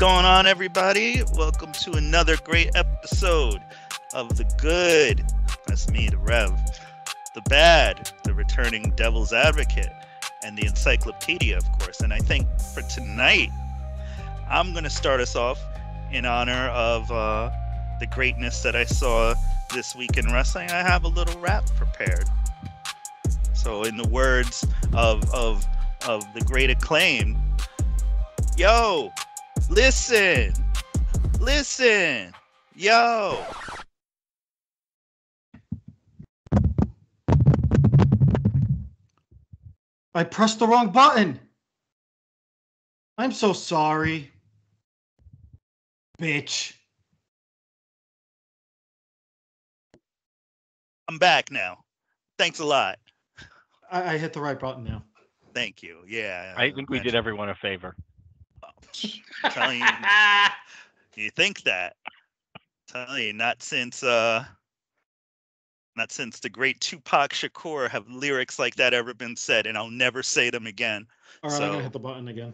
going on, everybody? Welcome to another great episode of The Good. That's me, the Rev. The Bad, the returning Devil's Advocate, and the Encyclopedia, of course. And I think for tonight, I'm going to start us off in honor of the greatness that I saw this week in wrestling. I have a little rap prepared. So, in the words of the great Acclaim, yo, listen, yo. I pressed the wrong button. I'm so sorry. Bitch. I'm back now. Thanks a lot. I hit the right button now. Thank you. Yeah. I think we did everyone a favor. I'm telling you, you think that? I'm telling you, not since the great Tupac Shakur have lyrics like that ever been said, and I'll never say them again. All right, I'm gonna hit the button again.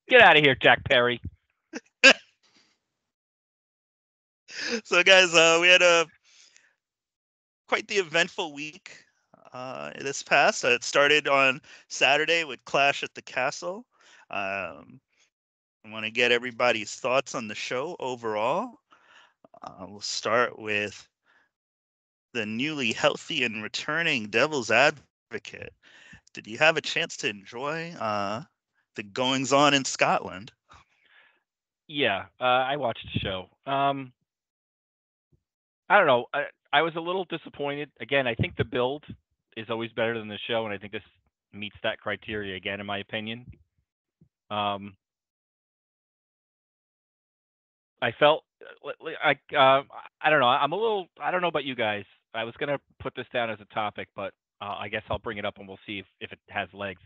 Get out of here, Jack Perry. So, guys, we had quite the eventful week this past. It started on Saturday with Clash at the Castle. I want to get everybody's thoughts on the show overall. We'll start with the newly healthy and returning Devil's Advocate. Did you have a chance to enjoy the goings-on in Scotland? Yeah, I watched the show. I don't know. I was a little disappointed. Again, I think the build is always better than the show, and I think this meets that criteria again, in my opinion. I felt I don't know. I don't know about you guys. I was gonna put this down as a topic, but I guess I'll bring it up and we'll see if it has legs.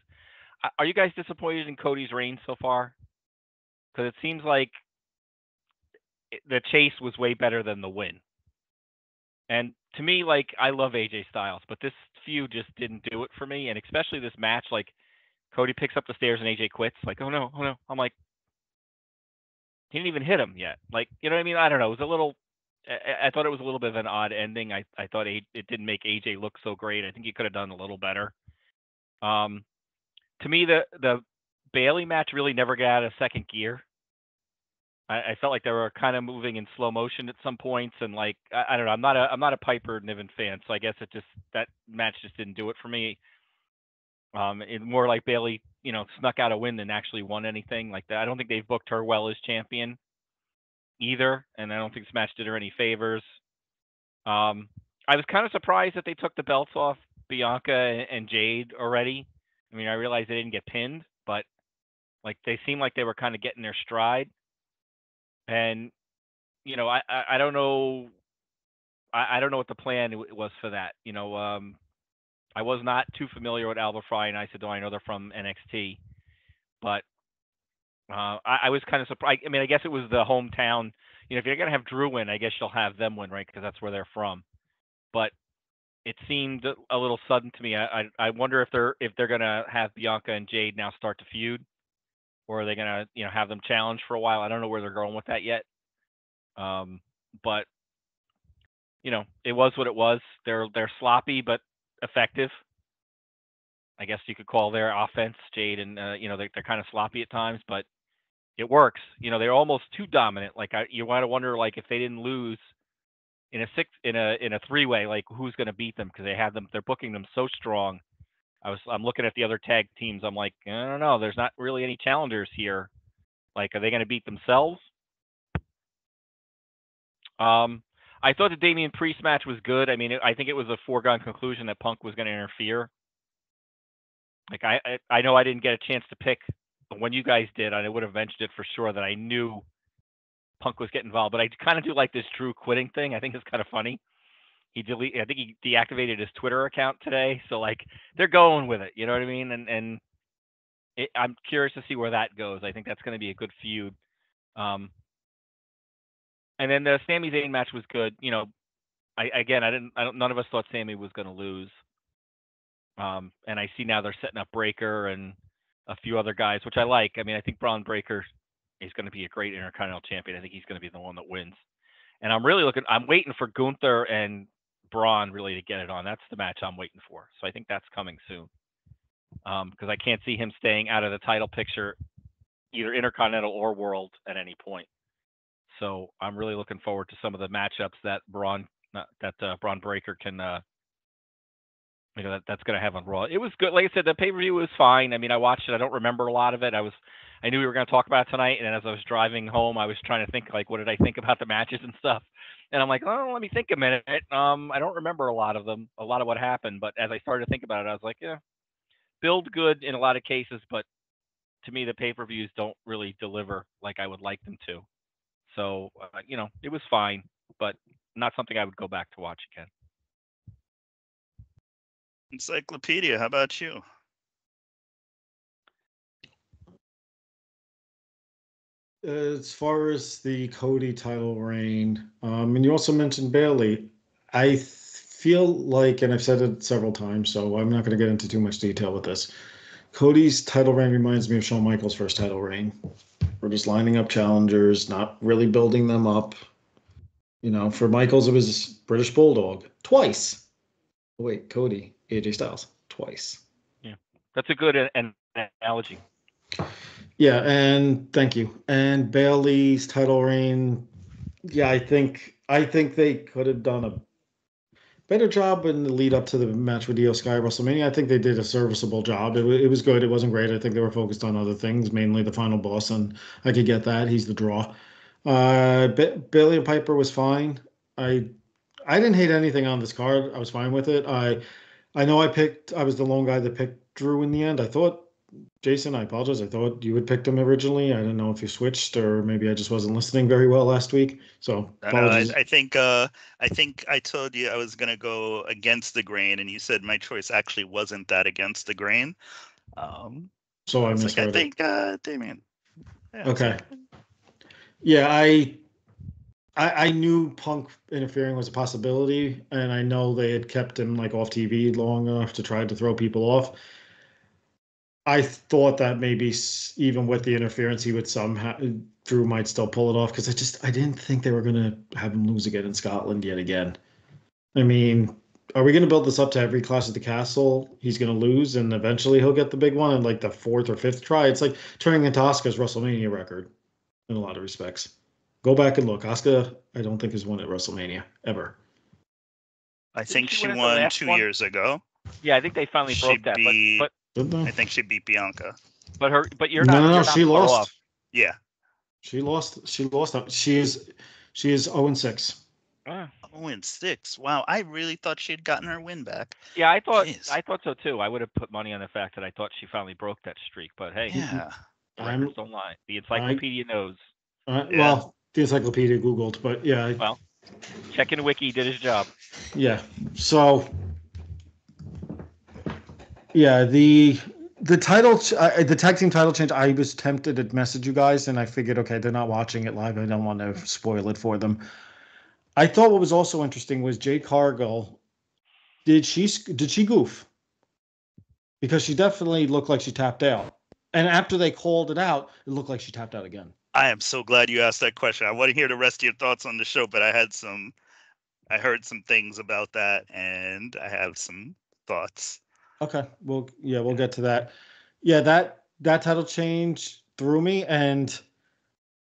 Are you guys disappointed in Cody's reign so far? Because it seems like the chase was way better than the win. And to me, like, I love AJ Styles, but this feud just didn't do it for me. And especially this match, like, Cody picks up the stairs and AJ quits. Like, oh no. I'm like, he didn't even hit him yet. Like, you know what I mean? I don't know. It was a little. I thought it was a little bit of an odd ending. I thought it didn't make AJ look so great. I think he could have done a little better. To me, the Bailey match really never got out of second gear. I felt like they were kind of moving in slow motion at some points, and like I don't know. I'm not a Piper Niven fan, so I guess that match just didn't do it for me. It more like Bailey, snuck out a win than actually won anything like that. I don't think they've booked her well as champion either, and I don't think this match did her any favors. I was kind of surprised that they took the belts off Bianca and Jade already. I mean, I realized they didn't get pinned, but like they seemed like they were kind of getting their stride. And I don't know. I don't know what the plan was for that. I was not too familiar with Alba Fry and Isidore. I know they're from NXT, but I was kind of surprised. I mean, I guess it was the hometown. If you're gonna have Drew win, I guess you'll have them win, right? Because that's where they're from. But it seemed a little sudden to me. I wonder if they're gonna have Bianca and Jade now start to feud, or are they gonna have them challenge for a while? I don't know where they're going with that yet. But it was what it was. They're sloppy but effective. I guess you could call their offense, Jade, and they're kind of sloppy at times, but it works. They're almost too dominant. Like you want to wonder, like, if they didn't lose in a three-way, like who's going to beat them, because they're booking them so strong. I'm looking at the other tag teams. I'm like, I don't know. There's not really any challengers here. Like, are they going to beat themselves? I thought the Damian Priest match was good. I mean, I think it was a foregone conclusion that Punk was going to interfere. Like, I know I didn't get a chance to pick, but when you guys did, I would have mentioned it for sure that I knew Punk was getting involved. But I kind of do like this Drew quitting thing. I think it's kind of funny. I think he deactivated his Twitter account today. So, like, they're going with it. You know what I mean? And I'm curious to see where that goes. I think that's going to be a good feud. And then the Sami Zayn match was good. None of us thought Sami was going to lose. And I see now they're setting up Breaker and a few other guys, which I like. I mean, I think Braun Breaker is going to be a great Intercontinental Champion. I think he's going to be the one that wins. And I'm waiting for Gunther and Braun really to get it on. That's the match I'm waiting for. So I think that's coming soon. Because I can't see him staying out of the title picture, either Intercontinental or World at any point. So I'm really looking forward to some of the matchups that Braun Breaker can, that's going to have on Raw. It was good. Like I said, the pay-per-view was fine. I mean, I watched it. I don't remember a lot of it. I knew we were going to talk about it tonight, and as I was driving home, I was trying to think, like, what did I think about the matches and stuff? And I'm like, oh, let me think a minute. I don't remember a lot of them, a lot of what happened. But as I started to think about it, I was like, yeah, build good in a lot of cases, but to me, the pay-per-views don't really deliver like I would like them to. So, it was fine, but not something I would go back to watch again. Encyclopedia, how about you? As far as the Cody title reign, and you also mentioned Bailey, I feel like, and I've said it several times, so I'm not going to get into too much detail with this. Cody's title reign reminds me of Shawn Michaels' first title reign. We're just lining up challengers, not really building them up. For Michaels, it was British Bulldog twice. Oh, wait, Cody, AJ Styles twice. Yeah, that's a good analogy. Yeah, and thank you. And Bailey's title reign, yeah, I think they could have done a better job in the lead up to the match with Io Sky WrestleMania. I think they did a serviceable job. It was good. It wasn't great. I think they were focused on other things, mainly the final boss, and I could get that. He's the draw. Bailey and Piper was fine. I didn't hate anything on this card. I was fine with it. I know I was the lone guy that picked Drew in the end. I thought, Jason, I apologize. I thought you had picked him originally. I didn't know if you switched or maybe I just wasn't listening very well last week. So apologies. I think I told you I was gonna go against the grain, and you said my choice actually wasn't that against the grain. So I misheard I think Damien. Yeah, okay. Yeah, I knew Punk interfering was a possibility, and I know they had kept him like off TV long enough to try to throw people off. I thought that maybe even with the interference, he would somehow Drew might still pull it off because I didn't think they were going to have him lose again in Scotland yet again. I mean, are we going to build this up to every Clash at the Castle? He's going to lose and eventually he'll get the big one in like the fourth or fifth try. It's like turning into Asuka's WrestleMania record in a lot of respects. Go back and look. Asuka, I don't think has won at WrestleMania ever. I think she won 2 years ago. Yeah, I think they finally broke that. But I think she beat Bianca. But you're not. No, she lost. Off. Yeah, she lost. She is 0-6. 0-6. Wow, I really thought she had gotten her win back. Yeah, I thought so too. I would have put money on the fact that I thought she finally broke that streak. But hey, yeah, records don't lie. The encyclopedia knows. Well, the encyclopedia Googled, but yeah. Well, checking Wiki did his job. Yeah. So, yeah, the title, the tag team title change. I was tempted to message you guys, and I figured, okay, they're not watching it live. I don't want to spoil it for them. I thought what was also interesting was Jade Cargill. Did she goof? Because she definitely looked like she tapped out. And after they called it out, it looked like she tapped out again. I am so glad you asked that question. I want to hear the rest of your thoughts on the show, but I heard some things about that, and I have some thoughts. Okay, we'll get to that. Yeah, that title change threw me, and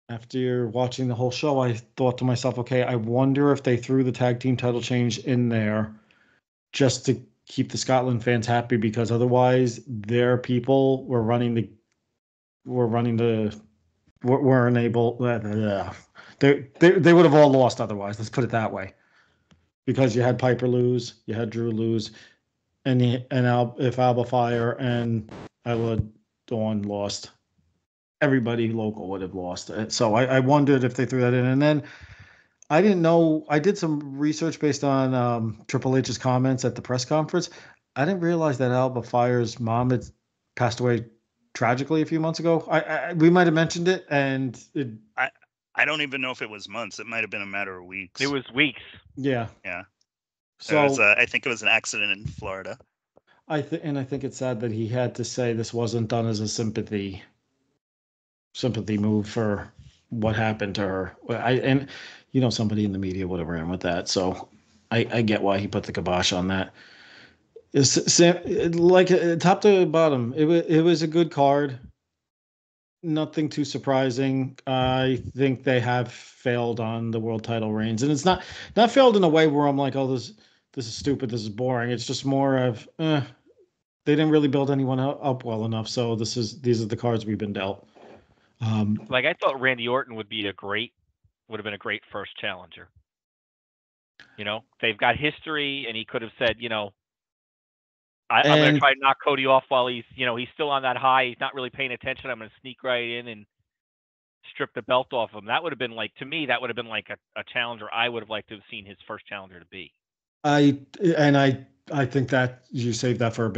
after watching the whole show, I thought to myself, okay, I wonder if they threw the tag team title change in there just to keep the Scotland fans happy, because otherwise their people weren't able. They would have all lost otherwise. Let's put it that way, because you had Piper lose, you had Drew lose, if Alba Fire and Isla Dawn lost, everybody local would have lost it. So I wondered if they threw that in. And then I didn't know. I did some research based on Triple H's comments at the press conference. I didn't realize that Alba Fire's mom had passed away tragically a few months ago. We might have mentioned it, and I don't even know if it was months. It might have been a matter of weeks. It was weeks. Yeah. Yeah. So I think it was an accident in Florida. I think it's sad that he had to say this wasn't done as a sympathy sympathy move for what happened to her. And somebody in the media would have ran with that. So I get why he put the kibosh on that. Like top to bottom, it was a good card. Nothing too surprising. I think they have failed on the world title reigns, and it's not failed in a way where I'm like, oh, this is stupid, this is boring. It's just more of they didn't really build anyone up well enough, so these are the cards we've been dealt. Like I thought Randy Orton would have been a great first challenger. They've got history, and he could have said, I'm going to try to knock Cody off while he's still on that high. He's not really paying attention. I'm going to sneak right in and strip the belt off him. That would have been like, to me, that would have been like a challenger I would have liked to have seen his first challenger to be. I think that you save that for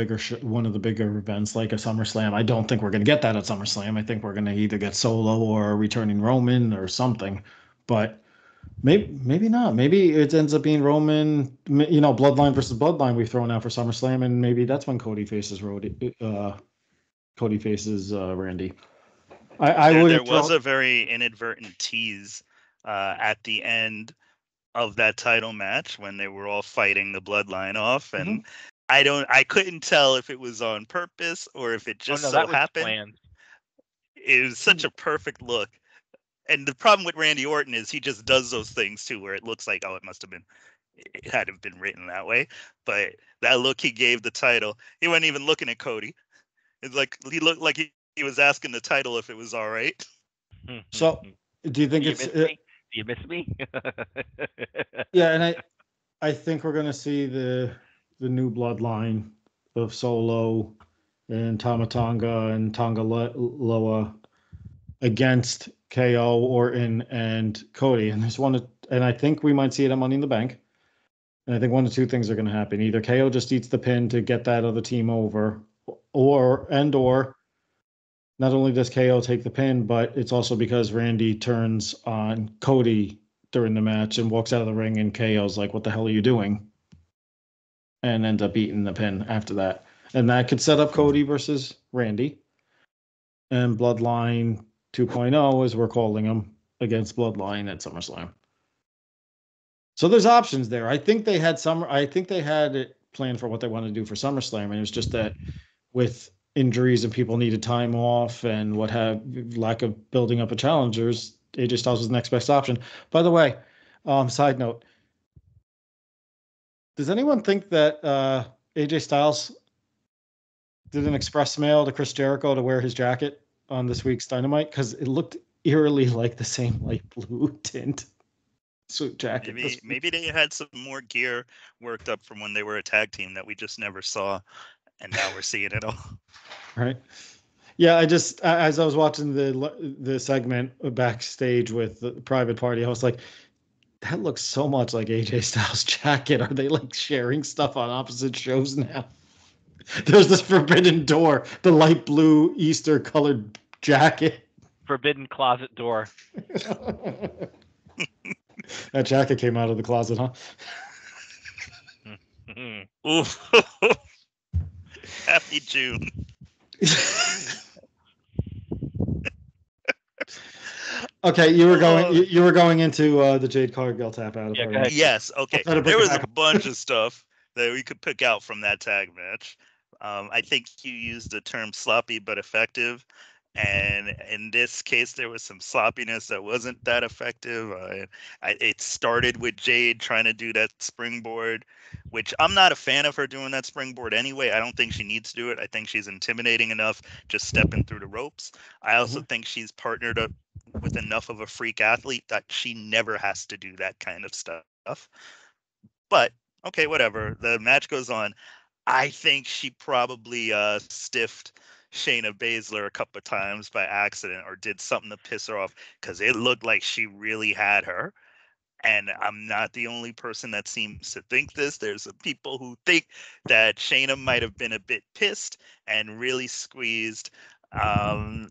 one of the bigger events like a SummerSlam. I don't think we're going to get that at SummerSlam. I think we're going to either get Solo or a returning Roman or something. But maybe not. Maybe it ends up being Roman, Bloodline versus Bloodline we've thrown out for SummerSlam, and maybe that's when Cody faces Randy. There was a very inadvertent tease at the end of that title match when they were all fighting the Bloodline off, and I couldn't tell if it was on purpose or if it just so happened. Planned. It was such a perfect look. And the problem with Randy Orton is he just does those things too, where it looks like, oh, it had to have been written that way. But that look he gave the title, he wasn't even looking at Cody. It's like he looked like he was asking the title if it was all right. So, do you think Do you miss me? Yeah, and I think we're going to see the new bloodline of Solo and Tama Tonga and Tonga Loa against KO, Orton, and Cody. And I think we might see it at Money in the Bank. And I think one of two things are going to happen. Either KO just eats the pin to get that other team over, or not only does KO take the pin, but it's also because Randy turns on Cody during the match and walks out of the ring, and KO's like, what the hell are you doing? And ends up eating the pin after that. And that could set up Cody versus Randy. And Bloodline 2.0, as we're calling them, against Bloodline at SummerSlam. So there's options there. I think they had it planned for what they wanted to do for SummerSlam, and it was just that with injuries and people needed time off and lack of building up a challengers, AJ Styles was the next best option. By the way, side note, does anyone think that AJ Styles did an express mail to Chris Jericho to wear his jacket on this week's Dynamite? Because it looked eerily like the same light blue tint suit jacket. Maybe they had some more gear worked up from when they were a tag team that we just never saw, and now we're seeing it all. Right. Yeah, as I was watching the segment backstage with the private party, I was like, that looks so much like AJ Styles' jacket. Are they like sharing stuff on opposite shows now? There's this Forbidden Door, the light blue Easter colored jacket. Forbidden Closet Door. That jacket came out of the closet, huh? Happy June. Okay, you were going into the Jade Cargill tap out. Yes. Okay. There was a bunch of stuff that we could pick out from that tag match. I think you used the term sloppy but effective. And in this case, there was some sloppiness that wasn't that effective. It started with Jade trying to do that springboard, which I'm not a fan of her doing that springboard anyway. I don't think she needs to do it. I think she's intimidating enough just stepping through the ropes. I also think she's partnered up with enough of a freak athlete that she never has to do that kind of stuff. But, okay, whatever. The match goes on. I think she probably stiffed Shayna Baszler a couple of times by accident or did something to piss her off because it looked like she really had her. And I'm not the only person that seems to think this. There's some people who think that Shayna might have been a bit pissed and really squeezed. And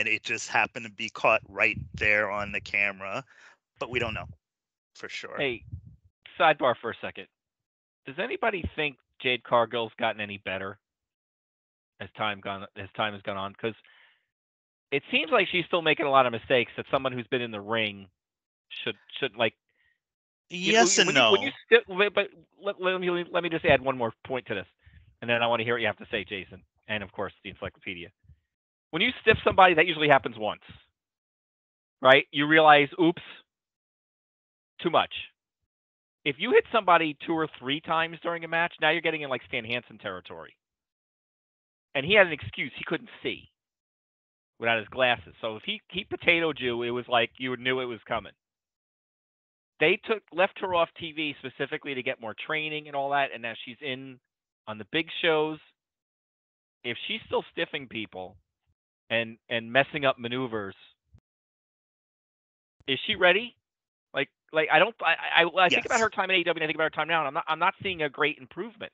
it just happened to be caught right there on the camera. But we don't know for sure. Hey, sidebar for a second. Does anybody think Jade Cargill's gotten any better as time has gone on? Because it seems like she's still making a lot of mistakes that someone who's been in the ring should like. Yes and When you no. but let me just add one more point to this, and then I want to hear what you have to say, Jason, and of course the encyclopedia. When you stiff somebody, that usually happens once, right? You realize, oops, too much. If you hit somebody 2 or 3 times during a match, now you're getting in like Stan Hansen territory. And he had an excuse; he couldn't see without his glasses. So if he potatoed you, it was like you knew it was coming. They left her off TV specifically to get more training and all that, and now she's in on the big shows. If she's still stiffing people and messing up maneuvers, is she ready? I don't I think about Yes. her time in AEW and I think about her time now, and I'm not seeing a great improvement.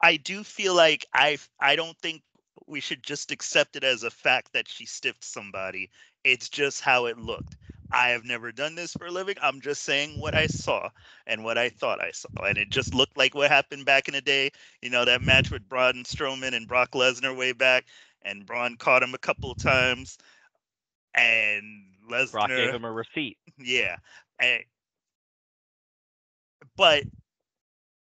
I do feel like I don't think we should just accept it as a fact that she stiffed somebody. It's just how it looked. I have never done this for a living. I'm just saying what I saw and what I thought I saw. And it just looked like what happened back in the day. You know, that match with Braun Strowman and Brock Lesnar way back. And Braun caught him a couple of times. And Brock gave Lesnar, him a receipt. yeah. And, but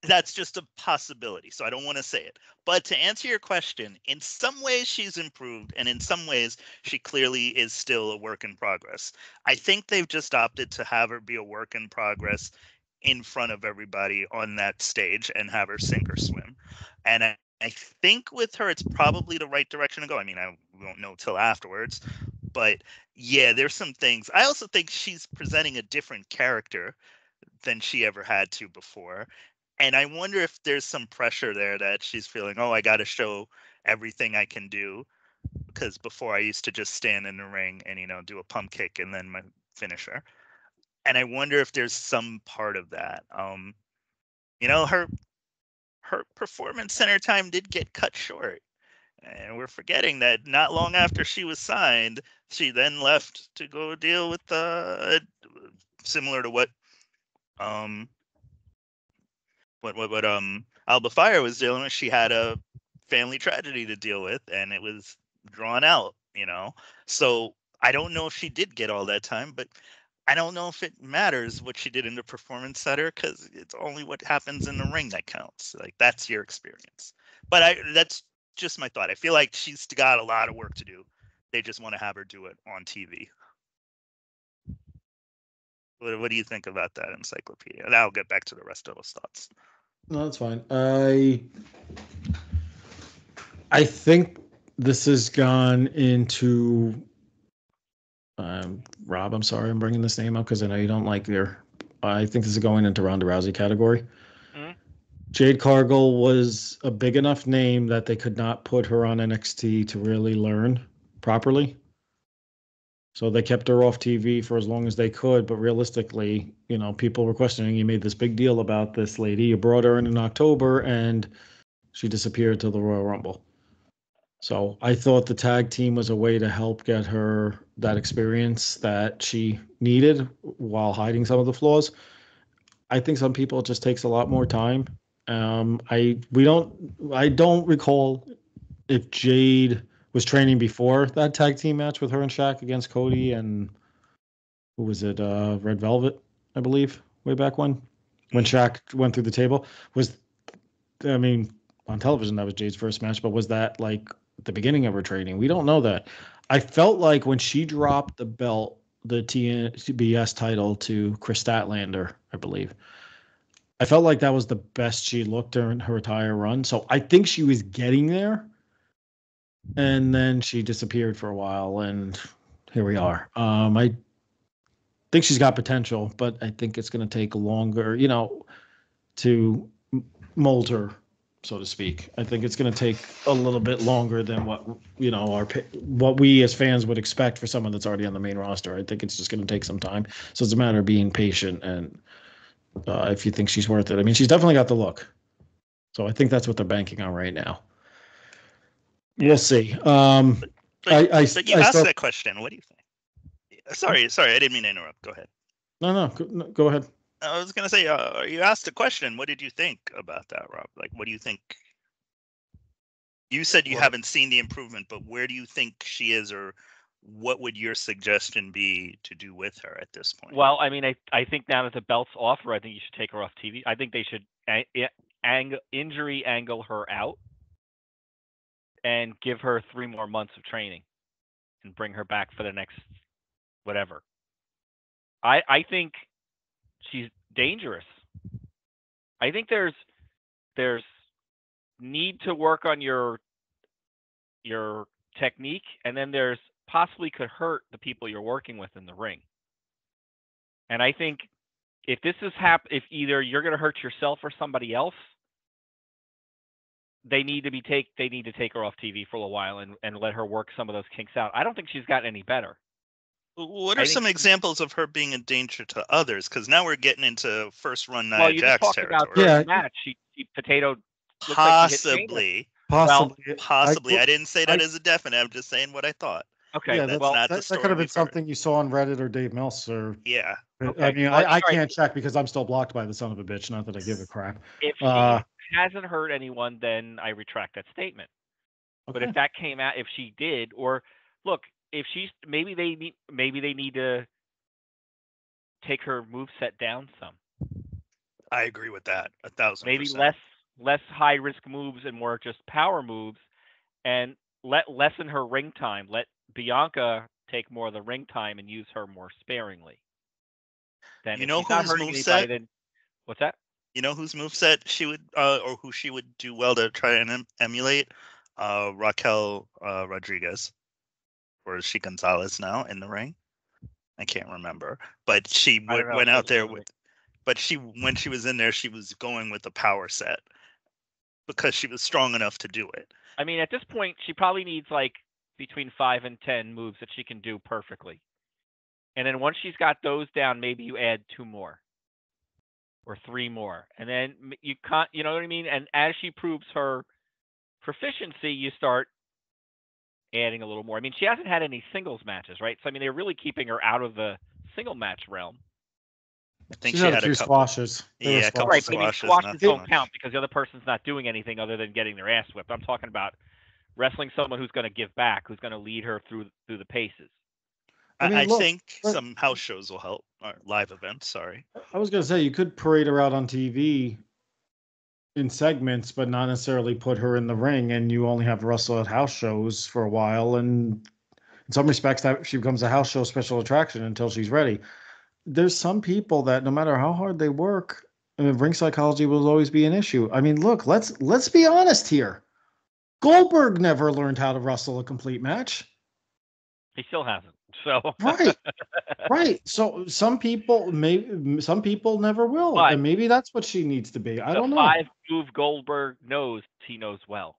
that's just a possibility, so I don't want to say it. But to answer your question, in some ways she's improved, and in some ways she clearly is still a work in progress. I think they've just opted to have her be a work in progress in front of everybody on that stage and have her sink or swim. And I think with her, it's probably the right direction to go. I mean, I won't know till afterwards, but yeah, there's some things. I also think she's presenting a different character than she ever had to before. And I wonder if there's some pressure there that she's feeling, oh, I got to show everything I can do. Because before I used to just stand in the ring and, do a pump kick and then my finisher. And I wonder if there's some part of that. Her performance center time did get cut short. And we're forgetting that not long after she was signed, she then left to go deal with similar to um what Alba Fire was dealing with. She had a family tragedy to deal with, and it was drawn out. So I don't know if she did get all that time, but I don't know if it matters what she did in the performance center because it's only what happens in the ring that counts. Like that's your experience. But that's just my thought. I feel like she's got a lot of work to do. They just want to have her do it on TV. What do you think about that, Encyclopedia? And I'll get back to the rest of those thoughts. No, that's fine. I think this has gone into Rob. I'm sorry, I'm bringing this name up because I know you don't like your. I think this is going into Ronda Rousey category. Mm-hmm. Jade Cargill was a big enough name that they could not put her on NXT to really learn properly. So they kept her off TV for as long as they could. But realistically, people were questioning, you made this big deal about this lady. You brought her in October and she disappeared to the Royal Rumble. So I thought the tag team was a way to help get her that experience that she needed while hiding some of the flaws. I think some people it just takes a lot more time. I don't recall if Jade was training before that tag team match with her and Shaq against Cody and who was it? Red Velvet, I believe, way back when Shaq went through the table. On television that was Jade's first match, but was that like the beginning of her training? We don't know that. I felt like when she dropped the belt, the TBS title to Chris Statlander, I believe. I felt like that was the best she looked during her entire run. So I think she was getting there. And then she disappeared for a while, and here we are. I think she's got potential, but I think it's going to take longer, to mold her, so to speak. I think it's going to take a little bit longer than what what we as fans would expect for someone that's already on the main roster. I think it's just going to take some time. So it's a matter of being patient and if you think she's worth it. I mean, she's definitely got the look. So I think that's what they're banking on right now. We'll see. But you asked that question. What do you think? Sorry, I didn't mean to interrupt. Go ahead. No, go ahead. I was gonna say, you asked a question. What did you think about that, Rob? Like, what do you think? You said you haven't seen the improvement, but where do you think she is, or what would your suggestion be to do with her at this point? Well, I mean, I think now that the belt's off her, I think you should take her off TV. I think they should injury angle her out and give her 3 more months of training and bring her back for the next whatever. I think she's dangerous. I think there's need to work on your technique, and then there's possibly could hurt the people you're working with in the ring. And I think if this is if either you're going to hurt yourself or somebody else, they need to take her off TV for a while and let her work some of those kinks out. I don't think she's gotten any better. What are some examples of her being a danger to others? Because now we're getting into first run Nia Well, you Jax just talked territory. about the match. She potatoed. Possibly. Possibly. I didn't say that as a definite. I'm just saying what I thought. Okay, Yeah, that's well, not the that story could have been we've heard. something you saw on Reddit or Dave Meltzer. Yeah. Okay. I mean, Well, I can't check because I'm still blocked by the son of a bitch. Not that I give a crap. If she hasn't hurt anyone, then I retract that statement. Okay. But if that came out, if she did, or look, if she's maybe they need to take her moveset down some. I agree with that 1,000%. Maybe less high risk moves and more just power moves, and lessen her ring time. Let Bianca take more of the ring time and use her more sparingly. Then you if know she's not whose hurting moveset? anybody, then what's that? You know whose moveset she would, or who she would do well to try and emulate? Raquel Rodriguez, or is she Gonzalez now in the ring? I can't remember, but she went out there with. But when she was in there, she was going with the power set because she was strong enough to do it. I mean, at this point, she probably needs like between 5 and 10 moves that she can do perfectly. And then once she's got those down, maybe you add 2 more or 3 more, and then you can't. You know what I mean? And as she proves her proficiency, you start adding a little more. I mean, she hasn't had any singles matches, right? So I mean, they're really keeping her out of the single match realm. I think she had a few squashes. Yeah, a couple right, squashes. Squashes don't count because the other person's not doing anything other than getting their ass whipped. I'm talking about wrestling someone who's going to give back, who's going to lead her through the paces. I think some house shows will help, or live events. Sorry, I was going to say you could parade her out on TV in segments, but not necessarily put her in the ring, and you only have wrestle at house shows for a while. And in some respects, that she becomes a house show special attraction until she's ready. There's some people that no matter how hard they work, ring psychology will always be an issue. I mean, look, let's be honest here. Goldberg never learned how to wrestle a complete match. He still hasn't. So right. So some people never will, but and maybe that's what she needs to be. I don't know. 5 move Goldberg knows he knows well.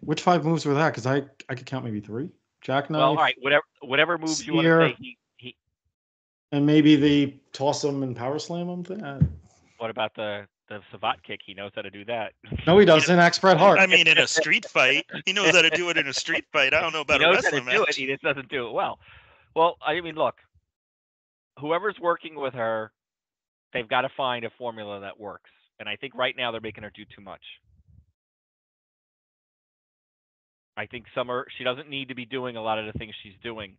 Which 5 moves were that? Because I could count maybe 3. Jackknife. Well, all right, whatever moves you want to say. He and maybe the toss him and power slam him thing. What about the savate kick? He knows how to do that. No, he doesn't. Ask Bret Hart. I mean, in a street fight, he knows how to do it in a street fight. I don't know about a wrestling match. He knows how to do it. He just doesn't do it well. Well, I mean, look, whoever's working with her, they've got to find a formula that works. And I think right now they're making her do too much. I think she doesn't need to be doing a lot of the things she's doing.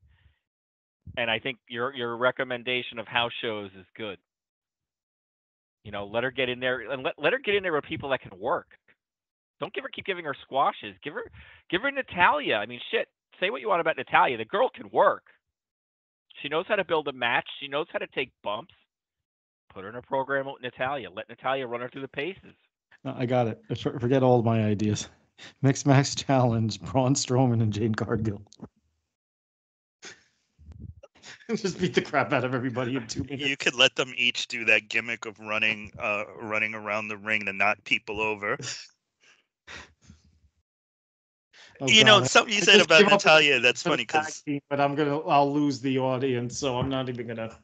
And I think your recommendation of house shows is good. You know, let her get in there and let her get in there with people that can work. Don't keep giving her squashes. Give her Natalya. I mean, shit. Say what you want about Natalya. The girl can work. She knows how to build a match. She knows how to take bumps. Put her in a program with Natalya. Let Natalya run her through the paces. No, I got it. Forget all of my ideas. Mixed Match Challenge, Braun Strowman and Jade Cargill. Just beat the crap out of everybody in 2 minutes. You could let them each do that gimmick of running around the ring to knock people over. Something you said about Natalya, that's funny because but I'll lose the audience, so I'm not even gonna.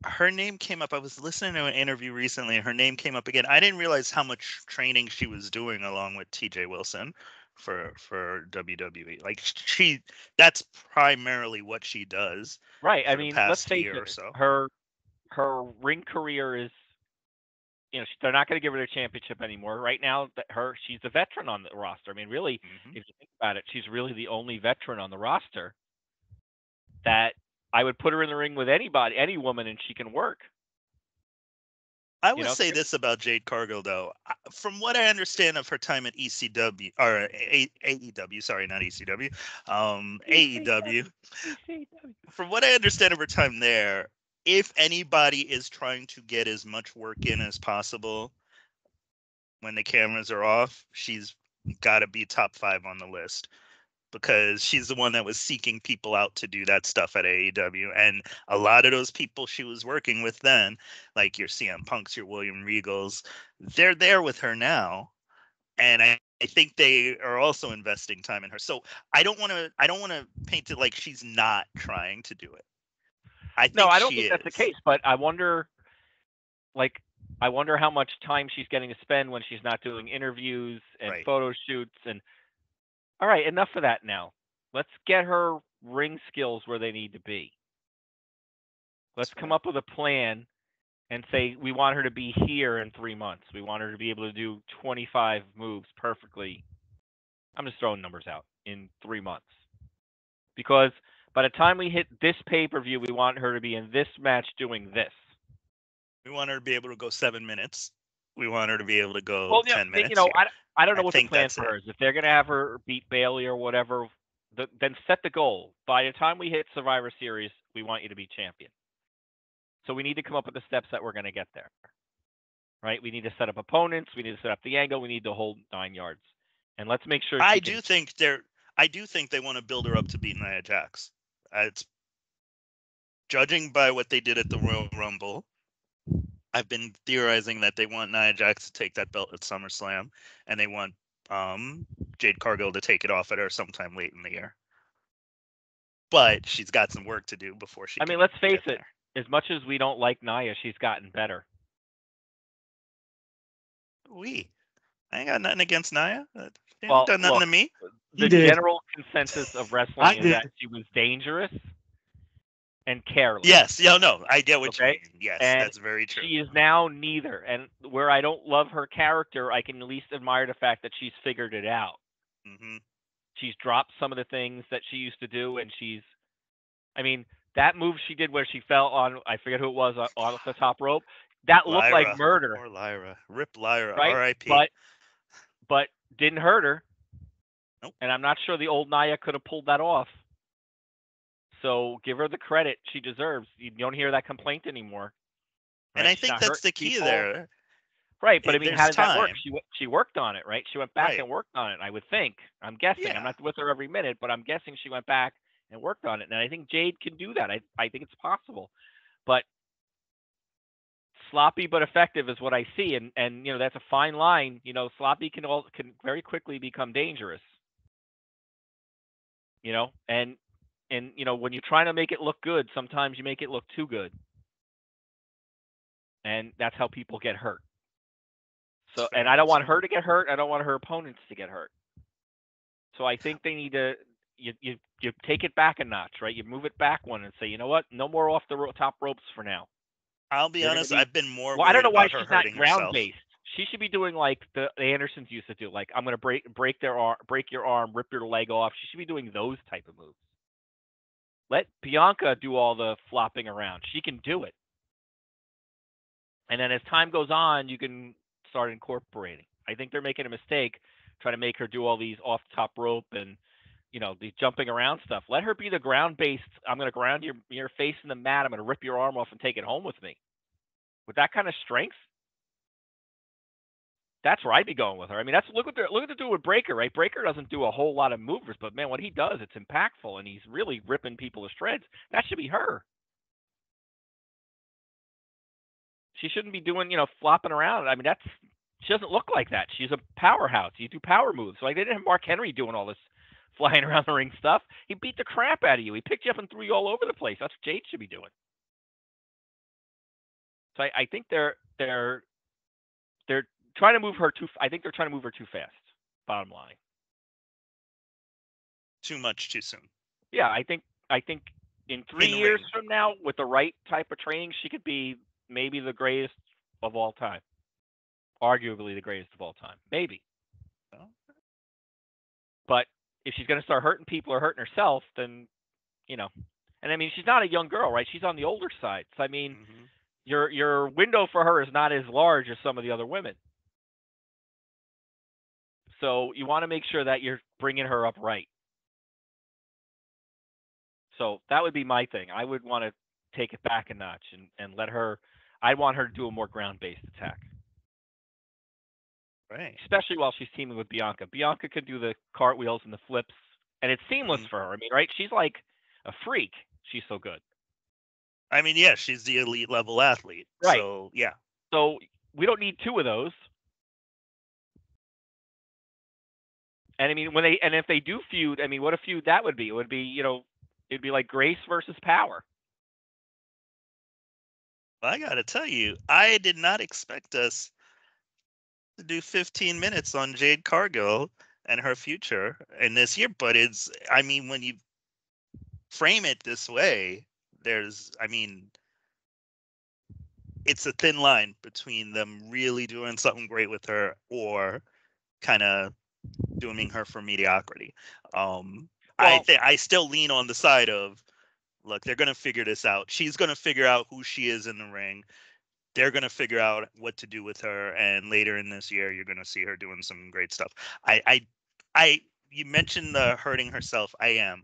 Her name came up. I was listening to an interview recently, and her name came up again. I didn't realize how much training she was doing along with TJ Wilson for WWE. Like that's primarily what she does. Right. I mean, let's face it. So. Her ring career is, they're not going to give her the championship anymore. Right now, she's a veteran on the roster. I mean, really, if you think about it, she's really the only veteran on the roster. that I would put her in the ring with anybody, any woman, and she can work. I You would know, say this about Jade Cargill, though. From what I understand of her time at ECW or AEW, sorry, not ECW, AEW. From what I understand of her time there, if anybody is trying to get as much work in as possible when the cameras are off, she's got to be top 5 on the list, because she's the one that was seeking people out to do that stuff at AEW. And a lot of those people she was working with then, like your CM Punks, your William Regals, they're there with her now. And I think they are also investing time in her. So I don't want to paint it like she's not trying to do it. I no, think I don't she think that's the is. case. But I wonder, like, I wonder how much time she's getting to spend when she's not doing interviews and Right. photo shoots. And all right, enough of that now. Let's get her ring skills where they need to be. Let's That's come fair. up with a plan and say we want her to be here in 3 months. We want her to be able to do 25 moves perfectly. I'm just throwing numbers out in 3 months. Because by the time we hit this pay per view, we want her to be in this match doing this. We want her to be able to go 7 minutes. We want her to be able to go Well, 10 minutes. Yeah. I don't know I what the think plan that's for it. her is. If they're going to have her beat Bailey or whatever, then set the goal. By the time we hit Survivor Series, we want you to be champion. So we need to come up with the steps that we're going to get there. Right? We need to set up opponents. We need to set up the angle. We need the whole 9 yards. And let's make sure I she do can. think they want to build her up to beat Nia Jax. It's judging by what they did at the Royal Rumble. I've been theorizing that they want Nia Jax to take that belt at SummerSlam, and they want Jade Cargill to take it off at her sometime late in the year. But she's got some work to do before she I mean, can let's face get it. there. As much as we don't like Nia, she's gotten better. I ain't got nothing against Nia. She ain't Well, done nothing look, to me. He the did. general consensus of wrestling I is that did. she was dangerous and careless. Yes, no, I get what you Okay? mean. Yes, And that's very true. she is now neither. And where I don't love her character, I can at least admire the fact that she's figured it out. Hmm. She's dropped some of the things that she used to do, and I mean, that move she did where she fell on, I forget who it was, on the top rope, that looked like Lyra, murder, poor Lyra, rip Lyra, right? R.I.P. But didn't hurt her, Nope. and I'm not sure the old Nia could have pulled that off. So give her the credit she deserves. You don't hear that complaint anymore, And right? I She's think not that's hurting the key people, there. right? But I mean, how There's did that work? time, She worked on it, right? She went back right? and worked on it. I would think. I'm guessing. I'm Yeah, not with her every minute, but I'm guessing she went back and worked on it. And I think Jade can do that. I think it's possible, but sloppy but effective is what I see, and that's a fine line. Sloppy can very quickly become dangerous. And when you're trying to make it look good, sometimes you make it look too good, and that's how people get hurt. it's So, and fair. I don't That's want fair. her to get hurt. I don't want her opponents to get hurt. So I think they need to you take it back a notch, right? You move it back one and say, you know what? No more off the top ropes for now. I'll be They're going to honest. be. I've been more Well, I don't worried know why about her she's not hurting ground herself. based. She should be doing like the Andersons used to do. Like, I'm going to break their arm, break your arm, rip your leg off. She should be doing those type of moves. Let Bianca do all the flopping around. She can do it. And then as time goes on, you can start incorporating. I think they're making a mistake trying to make her do all these off the top rope and these jumping around stuff. Let her be the ground based. I'm going to ground your face in the mat. I'm going to rip your arm off and take it home with me. With that kind of strength, that's where I'd be going with her. I mean, look what they're doing with Breaker, right? Breaker doesn't do a whole lot of movers, but man, what he does, it's impactful, and he's really ripping people to shreds. That should be her. She shouldn't be doing, flopping around. I mean, she doesn't look like that. She's a powerhouse. You do power moves. Like, they didn't have Mark Henry doing all this flying around the ring stuff. He beat the crap out of you. He picked you up and threw you all over the place. That's what Jade should be doing. So I think they're trying to move her too. I think they're trying to move her too fast. Bottom line. Too much too soon. Yeah, I think in 3 years from now, with the right type of training, she could be maybe the greatest of all time. Arguably the greatest of all time. Maybe. Well, but if she's going to start hurting people or hurting herself, then And I mean, she's not a young girl, right? She's on the older side. So I mean, Mm-hmm. your window for her is not as large as some of the other women. So you want to make sure that you're bringing her up right. So that would be my thing. I would want to take it back a notch and let her. I want her to do a more ground-based attack, Right. especially while she's teaming with Bianca. Bianca could do the cartwheels and the flips, and it's seamless Mhm. for her. I mean, right? She's like a freak. She's so good. I mean, yeah, she's the elite level athlete. Right. So yeah. So we don't need two of those. And I mean, if they do feud, I mean, what a feud that would be. It would be, it'd be like Grace versus Power. I gotta tell you, I did not expect us to do 15 minutes on Jade Cargill and her future in this year, but I mean, when you frame it this way, I mean, it's a thin line between them really doing something great with her or kind of dooming her for mediocrity. Well, I still lean on the side of, look, they're gonna figure this out. She's gonna figure out who she is in the ring. They're gonna figure out what to do with her, and later in this year, you're gonna see her doing some great stuff. I you mentioned the hurting herself. I am.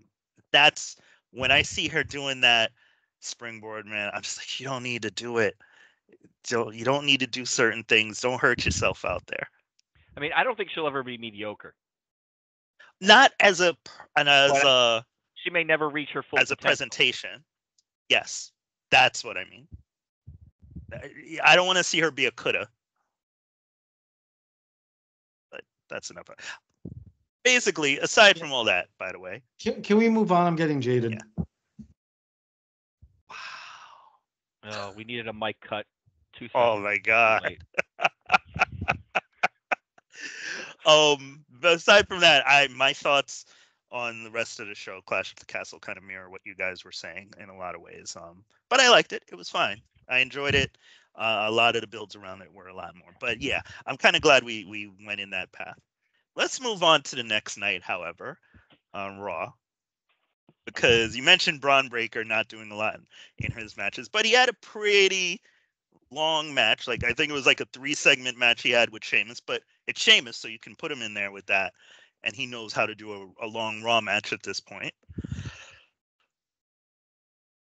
That's when I see her doing that springboard, man. I'm just like, you don't need to do it. You don't need to do certain things. Don't hurt yourself out there. I mean, I don't think she'll ever be mediocre, Not as a and but she may never reach her full as a potential. presentation. Yes, that's what I mean. I don't want to see her be a coulda, but that's enough. Basically, aside from all that, by the way. Can we move on? I'm getting jaded. Yeah. Wow. Oh, we needed a mic cut 2 seconds. Oh my god. Late. But aside from that, my thoughts on the rest of the show, Clash of the Castle, kind of mirror what you guys were saying in a lot of ways. But I liked it. It was fine. I enjoyed it. A lot of the builds around it were a lot more. But yeah, I'm kind of glad we went in that path. Let's move on to the next night, however, on Raw. Because you mentioned Braun Breaker not doing a lot in his matches, but he had a pretty long match. Like, I think it was like a 3-segment match he had with Sheamus, but it's Sheamus, so you can put him in there with that. And he knows how to do a long Raw match at this point.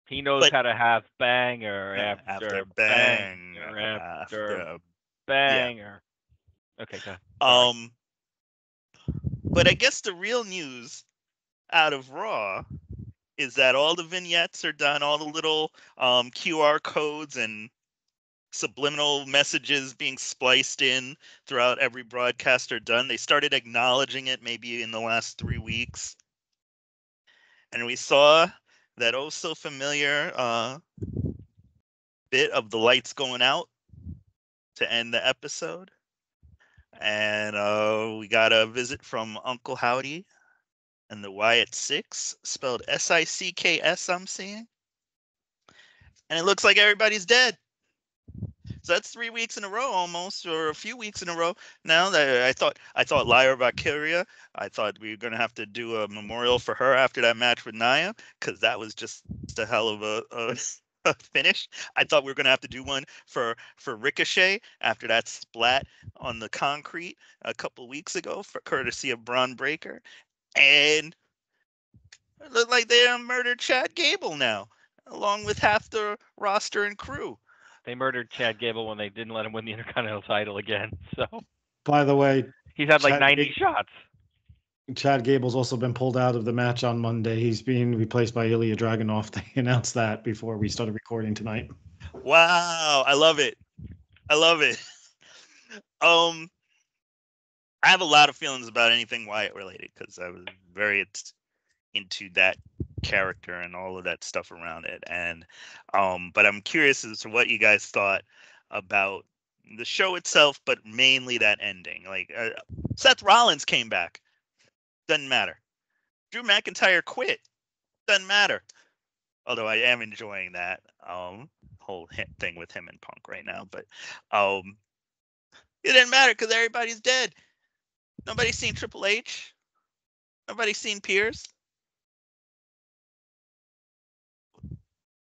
He knows how to have banger after bang banger after banger. Yeah. Okay, go ahead. Sorry. But I guess the real news out of Raw is that all the vignettes are done, all the little QR codes and subliminal messages being spliced in throughout every broadcast are done. They started acknowledging it maybe in the last 3 weeks. And we saw that oh so familiar bit of the lights going out to end the episode. And we got a visit from Uncle Howdy and the Wyatt Six, spelled SICKS, I'm seeing. And it looks like everybody's dead. So that's 3 weeks in a row almost, or a few weeks in a row now. That I thought Lyra Valkyria. I thought we were gonna have to do a memorial for her after that match with Nia, because that was just a hell of a finish. I thought we were gonna have to do one for Ricochet after that splat on the concrete a couple weeks ago, for courtesy of Braun Breaker, and it looked like they murdered Chad Gable now, along with half the roster and crew. They murdered Chad Gable when they didn't let him win the Intercontinental title again. So By the way, he's had like 90 shots. Chad Gable's also been pulled out of the match on Monday. He's being replaced by Ilya Dragunov. They announced that before we started recording tonight. Wow, I love it. I love it. I have a lot of feelings about anything Wyatt related, because I was very into that character and all of that stuff around it. And but I'm curious as to what you guys thought about the show itself, but mainly that ending. Like, Seth Rollins came back. Doesn't matter. Drew McIntyre quit. Doesn't matter. Although I am enjoying that whole thing with him and Punk right now. But it didn't matter because everybody's dead. Nobody's seen Triple H. Nobody's seen Pierce.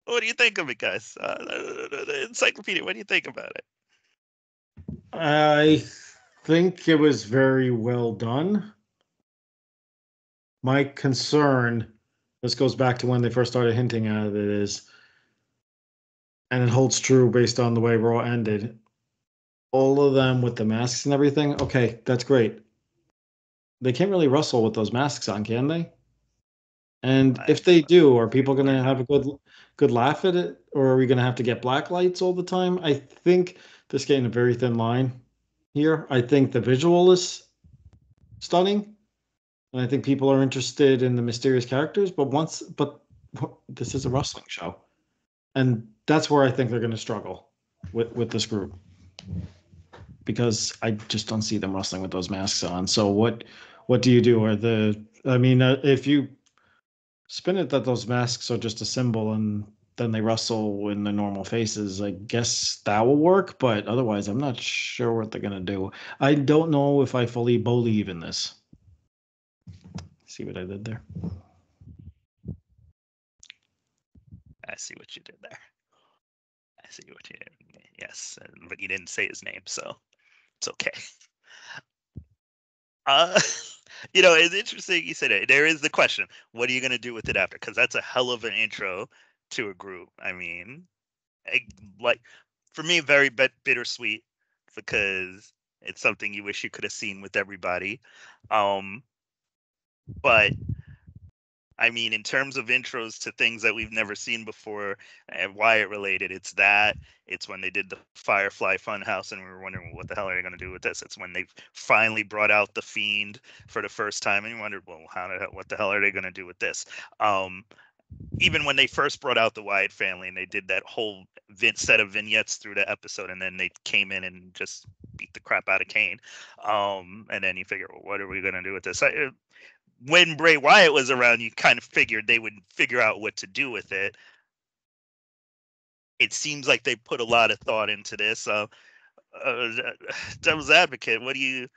What do you think of it, guys? The encyclopedia. What do you think about it? I think it was very well done. My concern, this goes back to when they first started hinting at it, is, and it holds true based on the way Raw ended. All of them with the masks and everything. Okay, that's great. They can't really wrestle with those masks on, can they? And if they do, are people going to have a good laugh at it, or are we going to have to get black lights all the time? I think this getting a very thin line here. I think the visual is stunning, and I think people are interested in the mysterious characters. But this is a wrestling show, and that's where I think they're going to struggle with this group, because I just don't see them wrestling with those masks on. So what do you do? If you spin it that those masks are just a symbol and then they wrestle in the normal faces, I guess that will work, but otherwise I'm not sure what they're gonna do. I don't know if I fully believe in this. See what I did there? I see what you did there. I see what you did. Yes, but you didn't say his name, so it's okay. It's interesting you said it. There is the question: what are you gonna do with it after? Because that's a hell of an intro to a group. I mean, like for me, very bittersweet because it's something you wish you could have seen with everybody. But I mean, in terms of intros to things that we've never seen before, and Wyatt related, it's that. It's when they did the Firefly Funhouse, and we were wondering, well, what the hell are they going to do with this? It's when they finally brought out the Fiend for the first time, and you wondered, well, what the hell are they going to do with this? Even when they first brought out the Wyatt family, and they did that whole set of vignettes through the episode, and then they came in and just beat the crap out of Kane. And then you figure, well, what are we going to do with this? When Bray Wyatt was around, you kind of figured they would figure out what to do with it. It seems like they put a lot of thought into this. Devil's advocate, what do you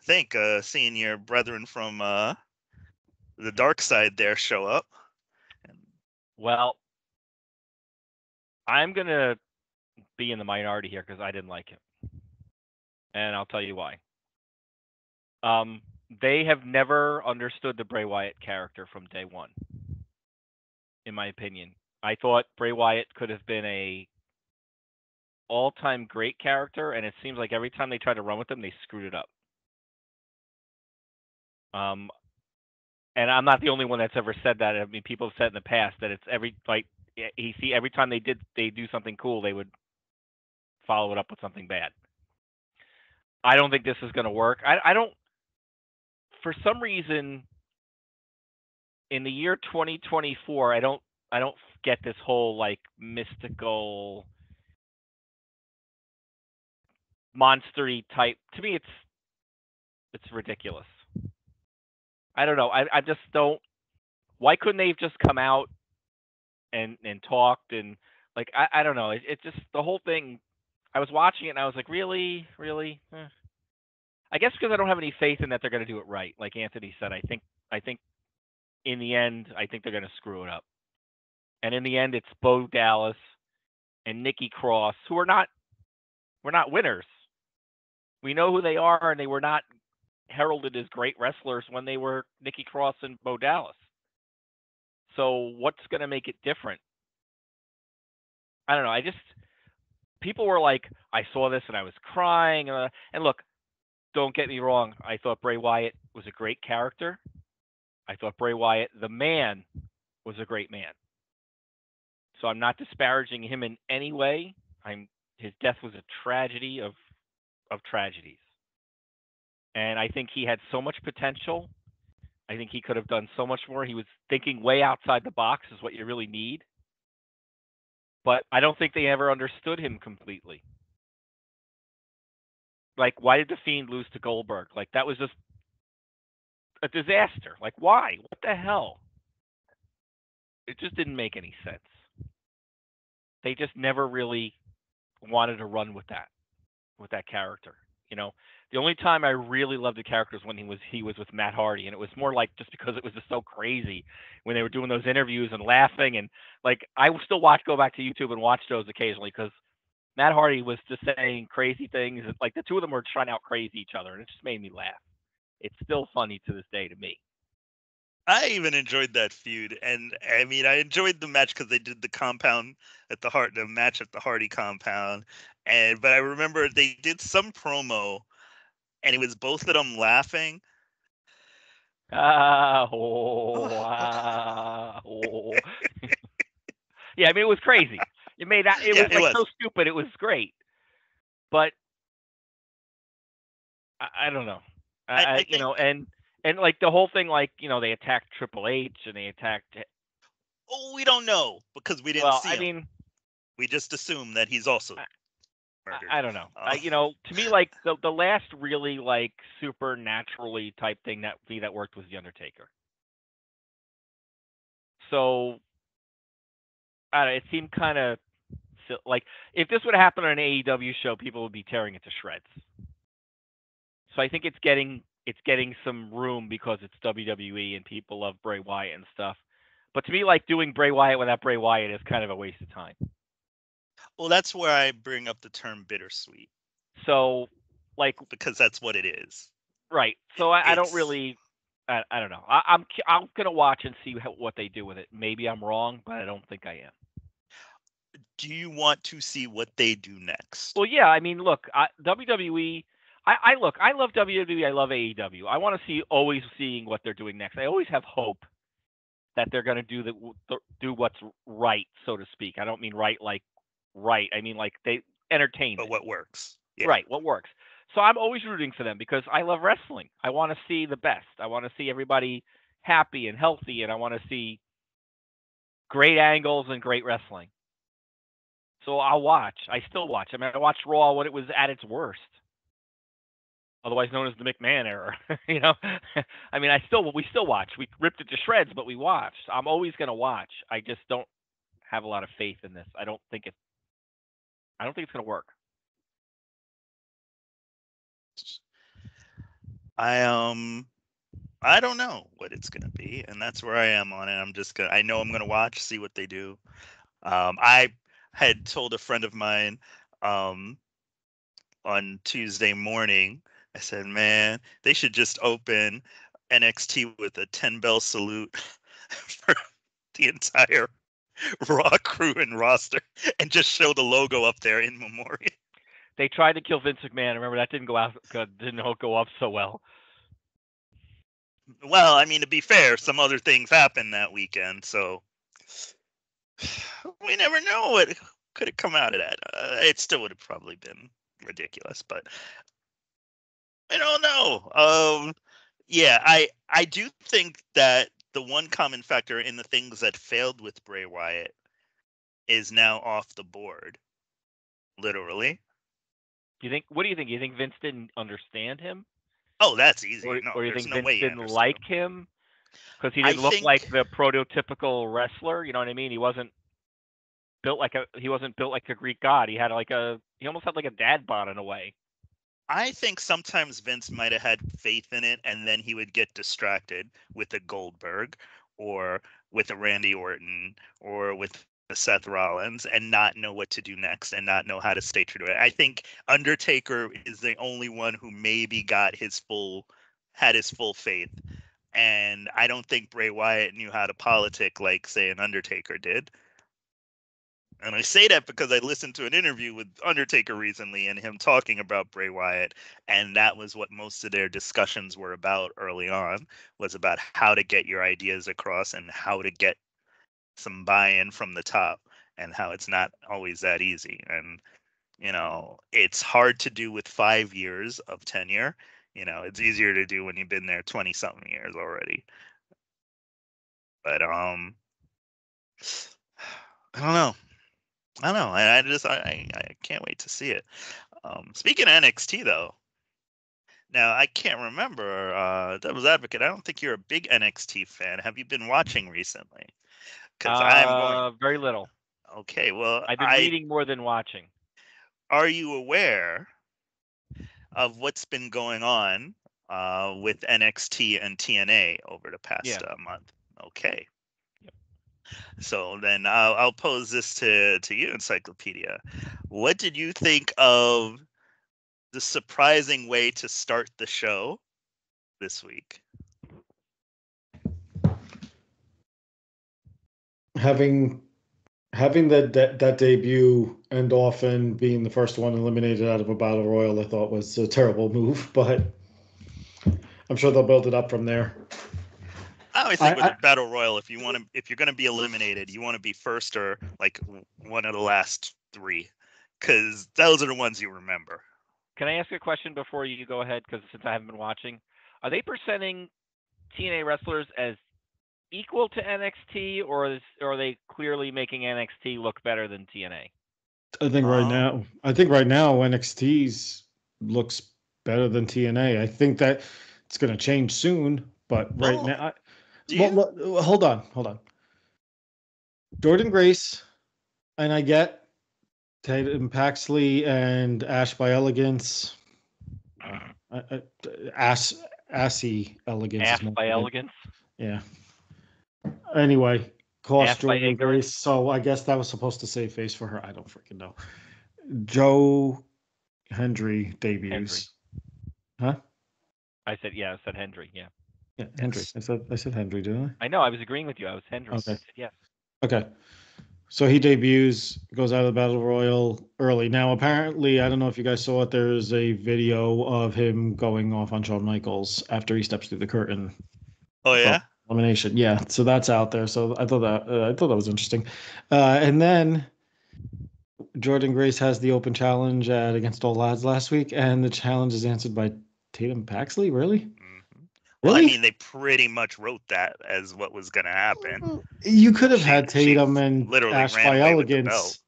think? Seeing your brethren from the dark side there show up. Well, I'm gonna be in the minority here because I didn't like him, and I'll tell you why. They have never understood the Bray Wyatt character from day one, in my opinion. I thought Bray Wyatt could have been a all-time great character, and it seems like every time they tried to run with him, they screwed it up. And I'm not the only one that's ever said that. I mean, people have said in the past that it's every time they do something cool, they would follow it up with something bad. I don't think this is going to work. I don't. For some reason, in the year 2024, I don't get this whole like mystical, monstery type. To me, it's ridiculous. I don't know. I just don't. Why couldn't they have just come out and talked and like I don't know. It just the whole thing. I was watching it and I was like, really. I guess because I don't have any faith in that they're going to do it right. Like Anthony said, I think in the end, I think they're going to screw it up. And in the end, it's Bo Dallas and Nikki Cross, who we're not winners. We know who they are, and they were not heralded as great wrestlers when they were Nikki Cross and Bo Dallas. So what's going to make it different? I don't know. People were like, I saw this and I was crying. And look, don't get me wrong. I thought Bray Wyatt was a great character. I thought Bray Wyatt, the man, was a great man. So I'm not disparaging him in any way. His death was a tragedy of tragedies. And I think he had so much potential. I think he could have done so much more. He was thinking way outside the box is what you really need. But I don't think they ever understood him completely. Like, why did The Fiend lose to Goldberg? Like, that was just a disaster. Like, why? What the hell? It just didn't make any sense. They just never really wanted to run with that character. You know, the only time I really loved the character was when he was with Matt Hardy, and it was more like just because it was just so crazy when they were doing those interviews and laughing, and like I would still go back to YouTube and watch those occasionally because Matt Hardy was just saying crazy things. Like the two of them were trying to out crazy each other, and it just made me laugh. It's still funny to this day to me. I even enjoyed that feud, and I mean, I enjoyed the match because they did the match at the Hardy compound, but I remember they did some promo, and it was both of them laughing. Ah, oh, ah, oh. Yeah, I mean it was crazy. It Yeah, was it like was. so stupid. It was great, but I don't know. I You think. know, and like the whole thing, like they attacked Triple H and they attacked. Oh, we don't know because we didn't Well, see I him. mean, We just assume that he's also I, murdered. I don't know. To me, like the last really like supernaturally type thing that worked was the Undertaker. So it seemed kind of like if this would happen on an AEW show, people would be tearing it to shreds. So I think it's getting some room because it's WWE and people love Bray Wyatt and stuff. But to me, like doing Bray Wyatt without Bray Wyatt is kind of a waste of time. Well, that's where I bring up the term bittersweet. So, like, because that's what it is. Right. So I don't It's. really. I don't know. I'm gonna watch and see what they do with it. Maybe I'm wrong, but I don't think I am. Do you want to see what they do next? Well, yeah. I mean, look, WWE. I look. I love WWE. I love AEW. I want to always seeing what they're doing next. I always have hope that they're going to do what's right, so to speak. I don't mean right like right. I mean like they entertainment. But what works? Yeah. Right, what works. So I'm always rooting for them because I love wrestling. I want to see the best. I want to see everybody happy and healthy, and I want to see great angles and great wrestling. So I'll watch. I still watch. I mean, I watched Raw when it was at its worst, otherwise known as the McMahon era. I mean, we still watch. We ripped it to shreds, but we watched. I'm always going to watch. I just don't have a lot of faith in this. I don't think it's going to work. I don't know what it's gonna be, and that's where I am on it. I know I'm gonna watch, see what they do. I had told a friend of mine on Tuesday morning. I said, "Man, they should just open NXT with a 10-bell salute for the entire Raw crew and roster, and just show the logo up there in memoriam." They tried to kill Vince McMahon. Remember that didn't go up so well. Well, I mean, to be fair, some other things happened that weekend, so we never know what could have come out of that. It still would have probably been ridiculous, but I don't know. Yeah, I do think that the one common factor in the things that failed with Bray Wyatt is now off the board, literally. What do you think? You think Vince didn't understand him? Oh, that's easy. No, Or you there's think no Vince way he didn't understood like him. him because he I didn't look like think the prototypical wrestler? You know what I mean? He wasn't built like a Greek god. He almost had like a dad bod in a way. I think sometimes Vince might have had faith in it, and then he would get distracted with a Goldberg or with a Randy Orton or with a Seth Rollins and not know what to do next and not know how to stay true to it. I think Undertaker is the only one who maybe had his full faith. And I don't think Bray Wyatt knew how to politic like, say, an Undertaker did. And I say that because I listened to an interview with Undertaker recently and him talking about Bray Wyatt, and that was what most of their discussions were about early on, was about how to get your ideas across and how to get some buy-in from the top, and how it's not always that easy. And it's hard to do with 5 years of tenure. It's easier to do when you've been there 20 something years already. But I don't know. I don't know. I can't wait to see it. Speaking of NXT though, now I can't remember. Devil's Advocate. I don't think you're a big NXT fan. Have you been watching recently? Because I'm going. Very little. Okay, well, I've been reading more than watching. Are you aware of what's been going on with NXT and TNA over the past month. Okay. Yep. So then I'll pose this to you, Encyclopedia. What did you think of the surprising way to start the show this week? Having that debut and often being the first one eliminated out of a battle royal, I thought was a terrible move, but I'm sure they'll build it up from there. I always think with a battle royal, if you're going to be eliminated, you want to be first or like one of the last three, because those are the ones you remember. Can I ask a question before you go ahead? Because since I haven't been watching, are they presenting TNA wrestlers as equal to NXT, or are they clearly making NXT look better than TNA? I think right now NXT's looks better than TNA. I think that it's going to change soon, but right now, hold on. Jordan Grace, and I get Tatum Paxley and Ash by Elegance. Assy Elegance. Ash by Elegance. Yeah. Anyway, cost Ash by Jordan ignorance. Grace, so I guess that was supposed to save face for her. I don't freaking know. Joe Hendry debuts. Huh? I said Hendry. Yeah. Yeah, Hendry. I said Hendry, didn't I know. I was agreeing with you. I was Hendry. Okay. I said yes. Okay. So he debuts, goes out of the Battle Royal early. Now, apparently, I don't know if you guys saw it, there's a video of him going off on Shawn Michaels after he steps through the curtain. Oh, yeah? Elimination. Yeah, so that's out there. So I thought that was interesting. And then Jordan Grace has the open challenge at Against All Odds last week, and the challenge is answered by Tatum Paxley. Really? Mm-hmm. Well, really? I mean, they pretty much wrote that as what was going to happen. You could have had Tatum and literally Ash ran by away with the belt. Elegance.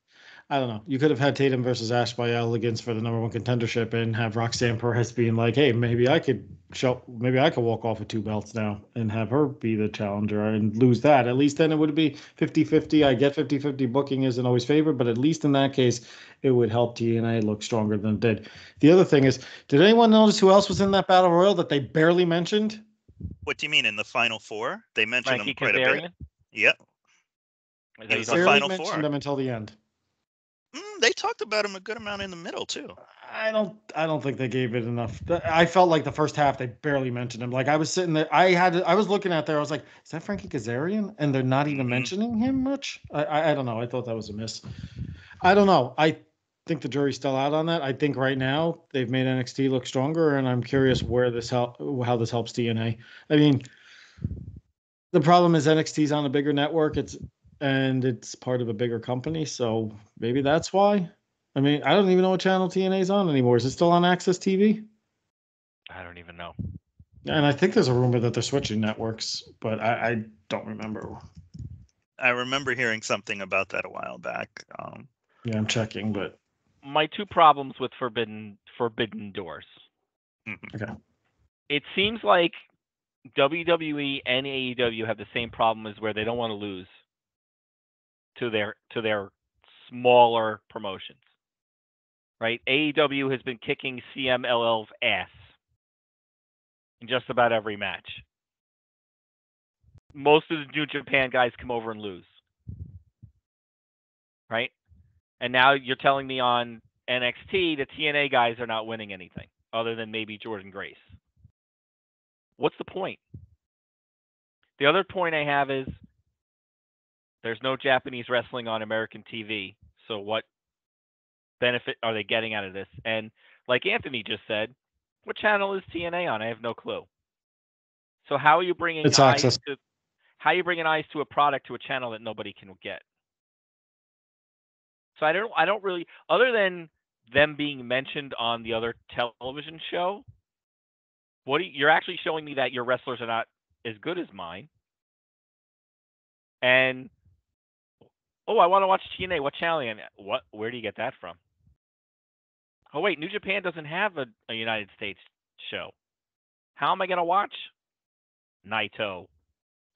I don't know. You could have had Tatum versus Ash by Elegance for the #1 contendership and have Roxanne Perez being like, hey, maybe I could walk off with 2 belts now and have her be the challenger and lose that. At least then it would be 50-50. I get 50-50 booking isn't always favored, but at least in that case, it would help TNA look stronger than it did. The other thing is, did anyone notice who else was in that Battle Royal that they barely mentioned? What do you mean in the Final Four? They mentioned Frankie them quite Kazarian? a bit. Yep. He was the Final mentioned Four. them until the end. They talked about him a good amount in the middle too. I don't think they gave it enough. I felt like the first half they barely mentioned him. Like I was sitting there, I was looking at there. I was like, is that Frankie Kazarian? And they're not even mentioning him much. I don't know. I thought that was a miss. I don't know. I think the jury's still out on that. I think right now they've made NXT look stronger, and I'm curious how this helps TNA. I mean, the problem is NXT's on a bigger network. It's part of a bigger company, so maybe that's why. I mean, I don't even know what channel TNA's on anymore. Is it still on Access TV? I don't even know. And I think there's a rumor that they're switching networks, but I don't remember. I remember hearing something about that a while back. Yeah, I'm checking, but my 2 problems with Forbidden Doors. Okay. It seems like WWE and AEW have the same problem as where they don't want to lose to their smaller promotions. Right? AEW has been kicking CMLL's ass in just about every match. Most of the New Japan guys come over and lose. Right? And now you're telling me on NXT the TNA guys are not winning anything other than maybe Jordan Grace. What's the point? The other point I have is there's no Japanese wrestling on American TV. So what benefit are they getting out of this? And like Anthony just said, what channel is TNA on? I have no clue. So how are you bringing eyes to a product to a channel that nobody can get? So I don't really, other than them being mentioned on the other television show, you're actually showing me that your wrestlers are not as good as mine. And I want to watch TNA. What channel? And where do you get that from? Oh wait, New Japan doesn't have a United States show. How am I going to watch Naito,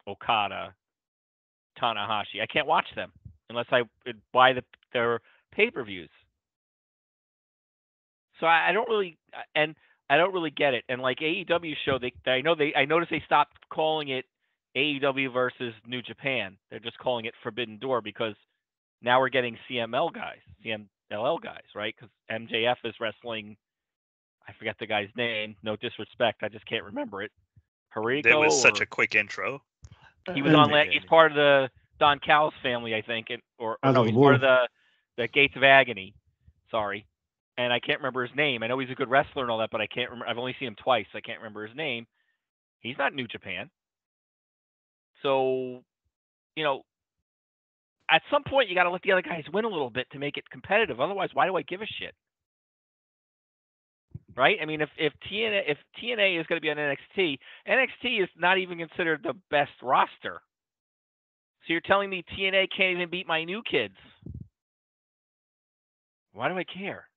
Okada, Tanahashi? I can't watch them unless I buy their pay-per-views. So I don't really and I don't really get it. And like AEW show, I noticed they stopped calling it AEW versus New Japan. They're just calling it Forbidden Door because now we're getting CMLL guys, right? Because MJF is wrestling. I forget the guy's name. No disrespect, I just can't remember it. There Hariko, was such or a quick intro. he was on. And He's part of the Don Callis family, I think, or out no, of the he's part blue. of the Gates of Agony. Sorry, and I can't remember his name. I know he's a good wrestler and all that, but I can't remember. I've only seen him twice. I can't remember his name. He's not New Japan. So, you know, at some point you got to let the other guys win a little bit to make it competitive. Otherwise, why do I give a shit? Right? I mean, if TNA is going to be on NXT is not even considered the best roster. So you're telling me TNA can't even beat my new kids? Why do I care?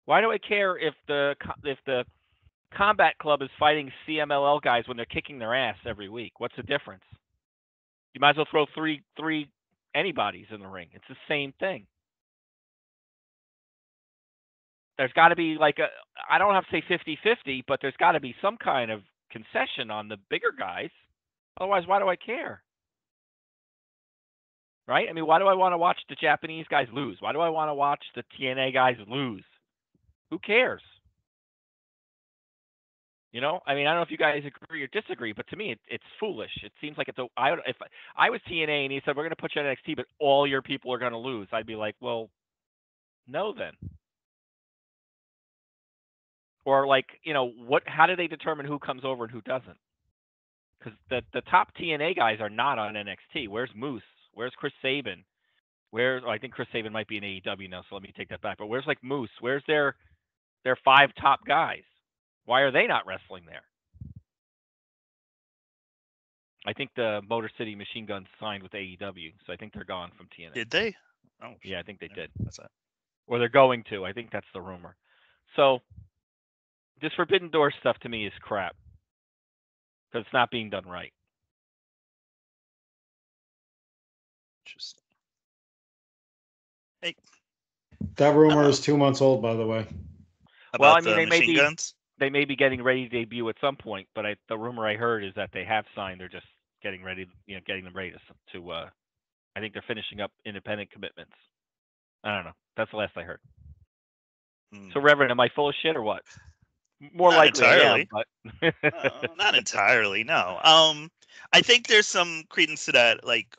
Why do I care if the Combat Club is fighting CMLL guys when they're kicking their ass every week? What's the difference? You might as well throw three anybody's in the ring. It's the same thing. There's got to be like I don't have to say 50-50, but there's got to be some kind of concession on the bigger guys. Otherwise, why do I care? Right? I mean, why do I want to watch the Japanese guys lose? Why do I want to watch the TNA guys lose? Who cares? You know, I mean, I don't know if you guys agree or disagree, but to me, it's foolish. It seems like if I was TNA and he said we're going to put you on NXT, but all your people are going to lose, I'd be like, well, no, then. Or like, you know, how do they determine who comes over and who doesn't? Because the top TNA guys are not on NXT. Where's Moose? Where's Chris Sabin? I think Chris Sabin might be in AEW now, so let me take that back. But where's like Moose? Where's their 5 top guys? Why are they not wrestling there? I think the Motor City Machine Guns signed with AEW, so I think they're gone from TNA. Did they? Oh, yeah, I think they did. That's that. Or they're going to. I think that's the rumor. So this Forbidden Door stuff to me is crap because it's not being done right. Interesting. Hey, That rumor is 2 months old, by the way. About I mean, the machine guns? They may be getting ready to debut at some point, but the rumor I heard is that they have signed. They're just getting ready, getting them ready to I think they're finishing up independent commitments. I don't know. That's the last I heard. So, Reverend, am I full of shit or what? More not likely entirely. I am, but no, not entirely. No. I think there's some credence to that. Like,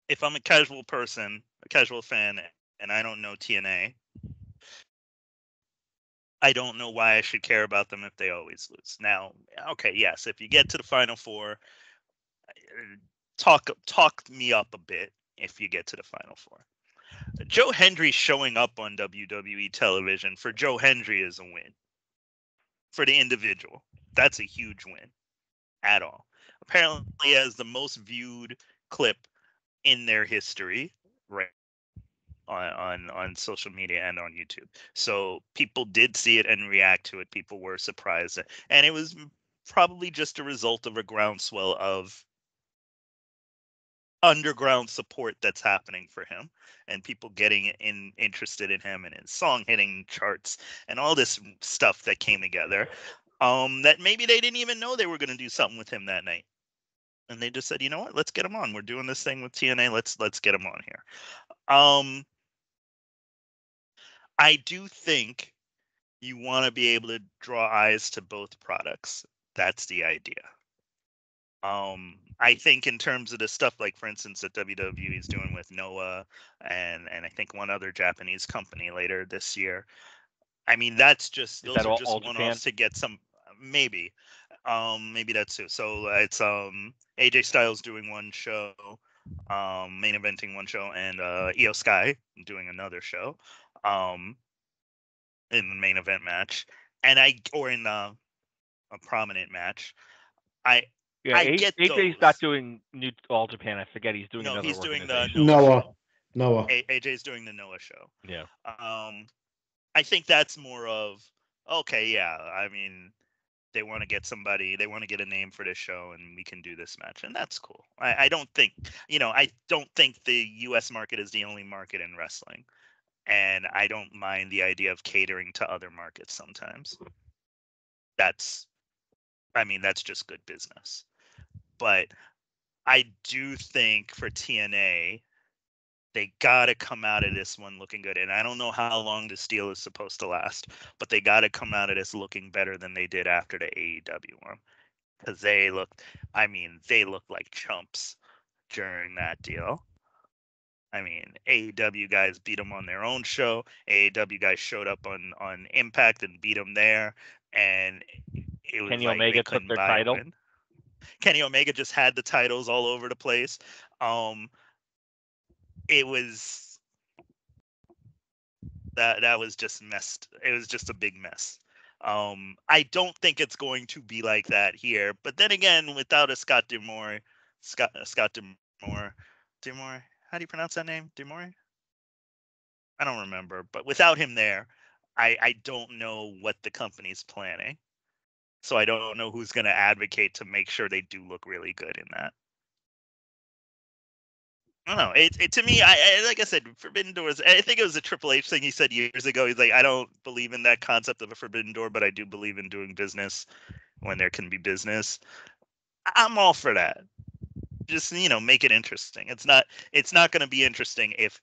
if I'm a casual person, a casual fan, and I don't know TNA, I don't know why I should care about them if they always lose. Now, okay, yes, if you get to the Final Four, talk me up a bit if you get to the Final Four. Joe Hendry showing up on WWE television for Joe Hendry is a win. For the individual, that's a huge win at all. Apparently, he has the most viewed clip in their history, right? On social media and on YouTube. So people did see it and react to it. People were surprised. And it was probably just a result of a groundswell of underground support that's happening for him and people getting interested in him and his song hitting charts and all this stuff that came together. That maybe they didn't even know they were going to do something with him that night. And they just said, you know what, let's get him on. We're doing this thing with TNA. Let's get him on here. I do think you want to be able to draw eyes to both products. That's the idea. I think in terms of the stuff, like for instance, that WWE is doing with Noah and I think one other Japanese company later this year. I mean, those are just one-offs to get some, maybe that's it. So it's AJ Styles doing one show, main eventing one show, and Io Sky doing another show. In the main event match, or in a prominent match. I get AJ's those. not doing New All Japan. I forget he's doing another he's doing the Noah. AJ's doing the Noah show. Yeah. I think that's more of okay. Yeah, I mean, they want to get somebody. They want to get a name for this show, and we can do this match, and that's cool. I don't think the U.S. market is the only market in wrestling. and I don't mind the idea of catering to other markets sometimes. That's just good business. But I do think for TNA, they gotta come out of this one looking good. And I don't know how long this deal is supposed to last, but they gotta come out of this looking better than they did after the AEW one. Because they looked like chumps during that deal. I mean, AEW guys beat them on their own show. AEW guys showed up on Impact and beat them there, and it was Kenny like Omega they took couldn't their buy a title. win. Kenny Omega just had the titles all over the place. It was that was just messed. It was just a big mess. I don't think it's going to be like that here. But then again, without a Scott D'Amore, D'Amore, how do you pronounce that name? D'Amore? I don't remember. But without him there, I don't know what the company's planning. So I don't know who's going to advocate to make sure they do look really good in that. I don't know. It to me, I like I said, Forbidden Doors. I think it was a Triple H thing he said years ago. He's like, I don't believe in that concept of a forbidden door, but I do believe in doing business when there can be business. I'm all for that. Just make it interesting. It's not going to be interesting if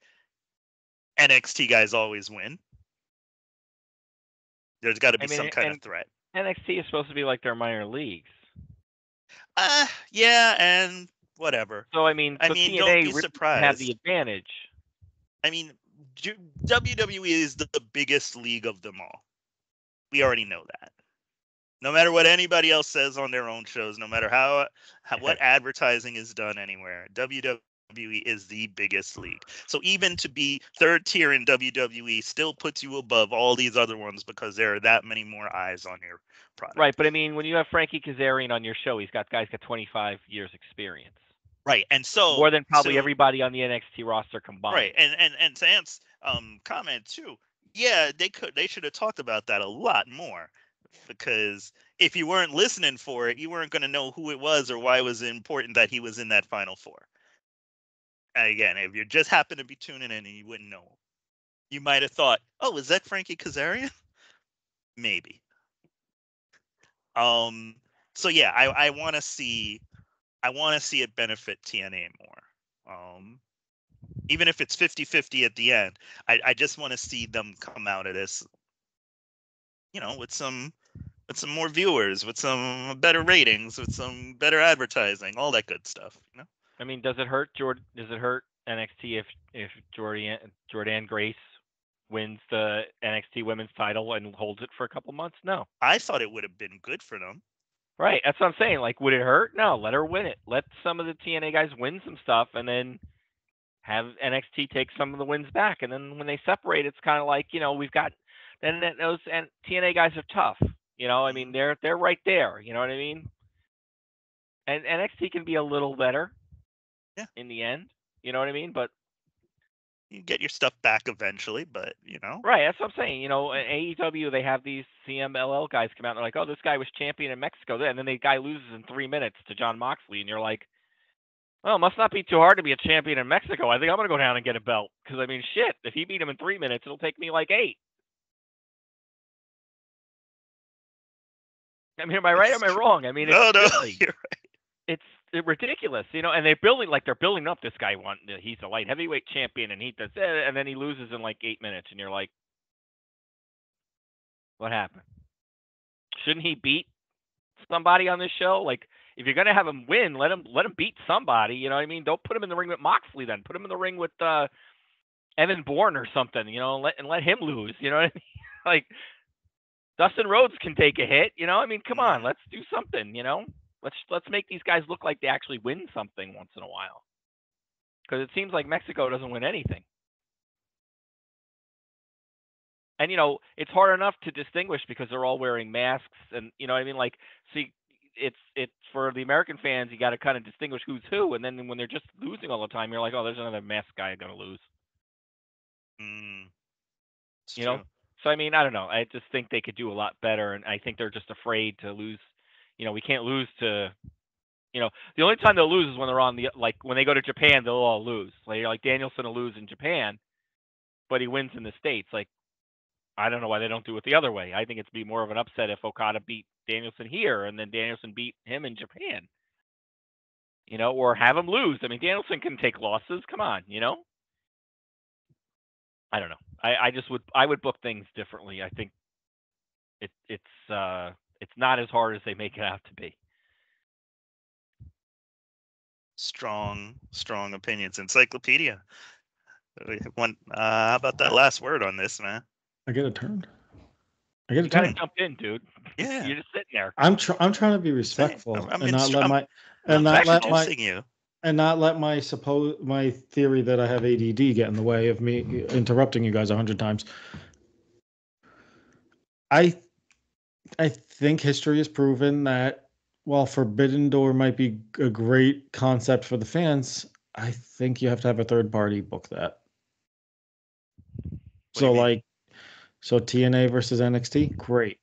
NXT guys always win. There's got to be some kind of threat. NXT is supposed to be like their minor leagues. Yeah, and whatever. So TNA don't be surprised. Have the advantage. I mean, WWE is the biggest league of them all. We already know that. No matter what anybody else says on their own shows, no matter how what advertising is done anywhere, WWE is the biggest league. So even to be third tier in WWE still puts you above all these other ones because there are that many more eyes on your product. Right, but I mean, when you have Frankie Kazarian on your show, he's got 25 years experience. Right, and so more than probably everybody on the NXT roster combined. Right, and to Ant's comment too, yeah, they should have talked about that a lot more, because if you weren't listening for it, you weren't going to know who it was or why it was important that he was in that Final Four. And again, if you just happened to be tuning in and you wouldn't know, you might have thought, "Oh, is that Frankie Kazarian?" Maybe. So yeah, I want to see it benefit TNA more. Even if it's 50-50 at the end, I just want to see them come out of this, with some more viewers, with some better ratings, with some better advertising, all that good stuff. I mean, does it hurt NXT if Jordynne Grace wins the NXT Women's title and holds it for a couple months? No. I thought it would have been good for them. Right, that's what I'm saying. Like, would it hurt? No, let her win it. Let some of the TNA guys win some stuff, and then have NXT take some of the wins back. And then when they separate, it's kind of like, we've got then those and TNA guys are tough. I mean, they're right there. You know what I mean? And NXT can be a little better. Yeah. In the end, you know what I mean? But you get your stuff back eventually, but Right, that's what I'm saying. In AEW, they have these CMLL guys come out and they're like, oh, this guy was champion in Mexico. And then the guy loses in 3 minutes to Jon Moxley. And you're like, well, it must not be too hard to be a champion in Mexico. I think I'm going to go down and get a belt. Because, I mean, shit, if he beat him in 3 minutes, it'll take me like 8. I mean, am I right or am I wrong? I mean, no, you're right. It's ridiculous, and they're building up this guy. He's a light heavyweight champion, and he does and then he loses in like 8 minutes, and you're like, what happened? Shouldn't he beat somebody on this show? Like, if you're gonna have him win, let him beat somebody. You know what I mean? Don't put him in the ring with Moxley. Then put him in the ring with Evan Bourne or something. And let him lose. You know what I mean? Like, Dustin Rhodes can take a hit. I mean, come on, let's do something. Let's make these guys look like they actually win something once in a while. Because it seems like Mexico doesn't win anything. And, it's hard enough to distinguish because they're all wearing masks. And, you know what I mean? Like, see, it's for the American fans, you got to kind of distinguish who's who. And then when they're just losing all the time, you're like, oh, there's another masked guy going to lose. True. So, I mean, I don't know. I just think they could do a lot better. And I think they're just afraid to lose. We can't lose to, the only time they'll lose is when they're on when they go to Japan, they'll all lose. Like Danielson will lose in Japan. but he wins in the States. Like, I don't know why they don't do it the other way. I think it'd be more of an upset if Okada beat Danielson here and then Danielson beat him in Japan. Or have him lose. I mean, Danielson can take losses. Come on, I don't know. I would book things differently. I think it's not as hard as they make it out to be. Strong opinions. Encyclopedia. How about that last word on this, man? I get a turn. You gotta jump in, dude. Yeah. You're just sitting there. I'm trying to be respectful and not let my my theory that I have ADD get in the way of me interrupting you guys 100 times. I think history has proven that while Forbidden Door might be a great concept for the fans, I think you have to have a third party book that. So TNA versus NXT, great.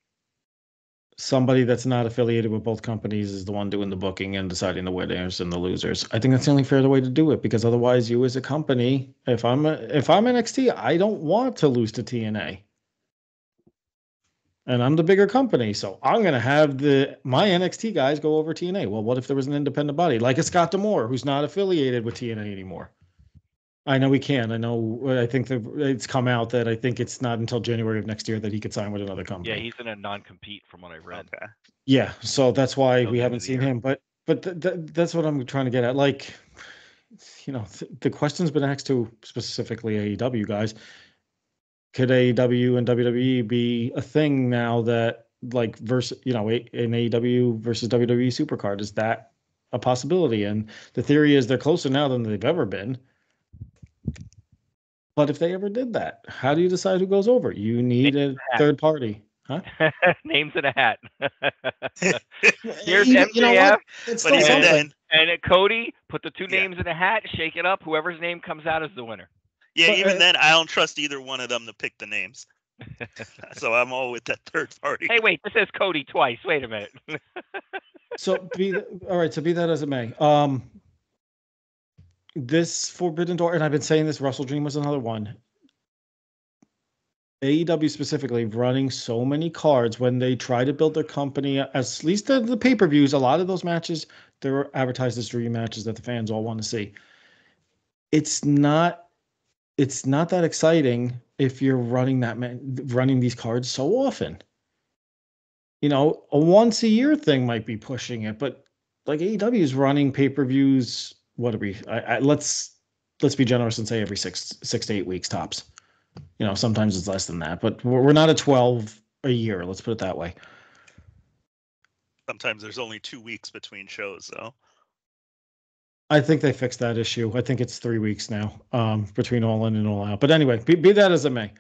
Somebody that's not affiliated with both companies is the one doing the booking and deciding the winners and the losers. I think that's the only fair way to do it, because otherwise, you as a company, if I'm NXT, I don't want to lose to TNA, and I'm the bigger company, so I'm going to have my NXT guys go over TNA. Well, what if there was an independent body like a Scott D'Amore who's not affiliated with TNA anymore? I know he can. I think it's come out that I think it's not until January of next year that he could sign with another company. Yeah, he's in a non-compete from what I read. Okay. Yeah, so that's why we haven't seen him. But that's what I'm trying to get at. Like, the question's been asked to specifically AEW guys. Could AEW and WWE be a thing now that an AEW versus WWE Supercard? Is that a possibility? And the theory is they're closer now than they've ever been. But if they ever did that, how do you decide who goes over? You need a third party. Huh? Names in a hat. Here's MJF. And Cody, put the two names in a hat, shake it up. Whoever's name comes out is the winner. Yeah, even then, I don't trust either one of them to pick the names. So I'm all with that third party. Hey, wait, this says Cody twice. Wait a minute. So be that as it may. This Forbidden Door, and I've been saying this, Wrestle Dream was another one. AEW specifically running so many cards when they try to build their company, at least the pay-per-views, a lot of those matches, they're advertised as dream matches that the fans all want to see. It's not that exciting if you're running these cards so often. A once a year thing might be pushing it, but like AEW is running pay-per-views. What are we? Let's be generous and say every 6 to 8 weeks tops. Sometimes it's less than that, but we're not at 12 a year. Let's put it that way. Sometimes there's only 2 weeks between shows, though. I think they fixed that issue. I think it's 3 weeks now, between All In and All Out. But anyway, be that as it may.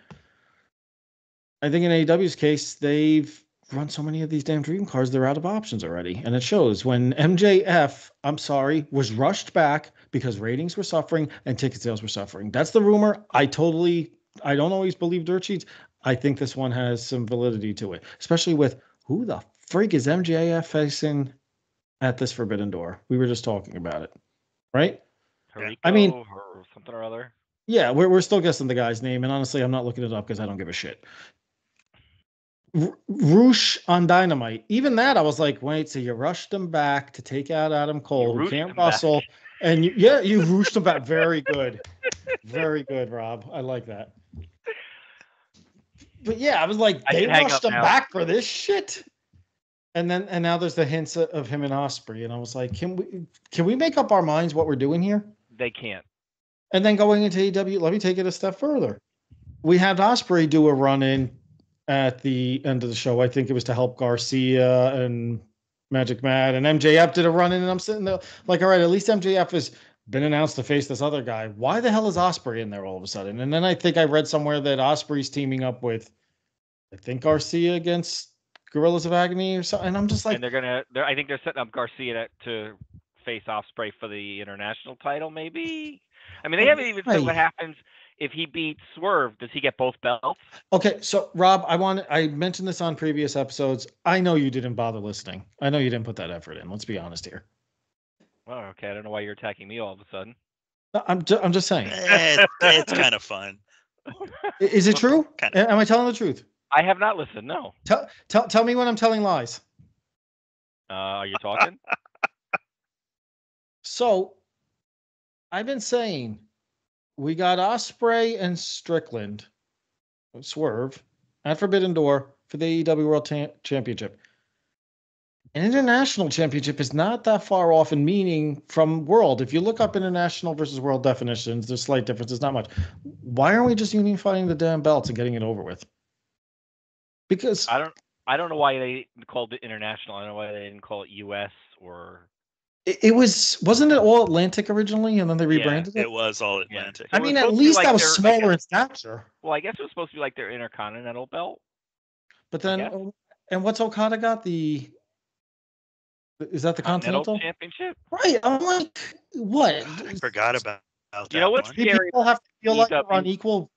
I think in AEW's case, they've run so many of these damn dream cards, they're out of options already. And it shows. When MJF, I'm sorry, was rushed back because ratings were suffering and ticket sales were suffering. That's the rumor. I don't always believe dirt sheets. I think this one has some validity to it, especially with who the freak is MJF facing at this Forbidden Door. We were just talking about it, right? Hurricane or something or other. Yeah, we're still guessing the guy's name, and honestly, I'm not looking it up because I don't give a shit. Roosh on Dynamite. Even that, I was like, wait, so you rushed him back to take out Adam Cole, who can't wrestle, and you rooshed him back. Very good. Very good, Rob. I like that. But yeah, I was like, they rushed him back for this shit. And now there's the hints of him and Ospreay, and I was like, can we make up our minds what we're doing here? They can't. And then going into AEW, let me take it a step further. We had Ospreay do a run-in at the end of the show. I think it was to help Garcia and Magic Matt, and MJF did a run-in, and I'm sitting there like, all right, at least MJF has been announced to face this other guy. Why the hell is Ospreay in there all of a sudden? And then I think I read somewhere that Ospreay's teaming up with, I think, Garcia against Gorillas of Agony or something. And I'm just like, and I think they're setting up Garcia to face Ospreay for the international title, maybe. I mean, they haven't even said what happens if he beats Swerve. Does he get both belts? Okay, so Rob, I mentioned this on previous episodes. I know you didn't bother listening. I know you didn't put that effort in. Let's be honest here. Oh, okay. I don't know why you're attacking me all of a sudden. I'm just saying. It's kind of fun. Is it true? Kinda. Am I telling the truth? I have not listened. No. Tell me when I'm telling lies. Are you talking? So I've been saying we got Osprey and Strickland, Swerve, at Forbidden Door for the AEW World Championship. An international championship is not that far off in meaning from world. If you look up international versus world definitions, there's slight differences, not much. Why aren't we just unifying the damn belts and getting it over with? Because I don't know why they called it international. I don't know why they didn't call it US or. it wasn't it all Atlantic originally, and then they rebranded it? It was all Atlantic. So I mean, at least that was smaller in stature. Well, I guess it was supposed to be like their Intercontinental belt. But then, and what's Okada got? Is that the Continental Championship? Right. I'm like, what? I forgot about that. You know what's scary? People have to feel like they're on equal.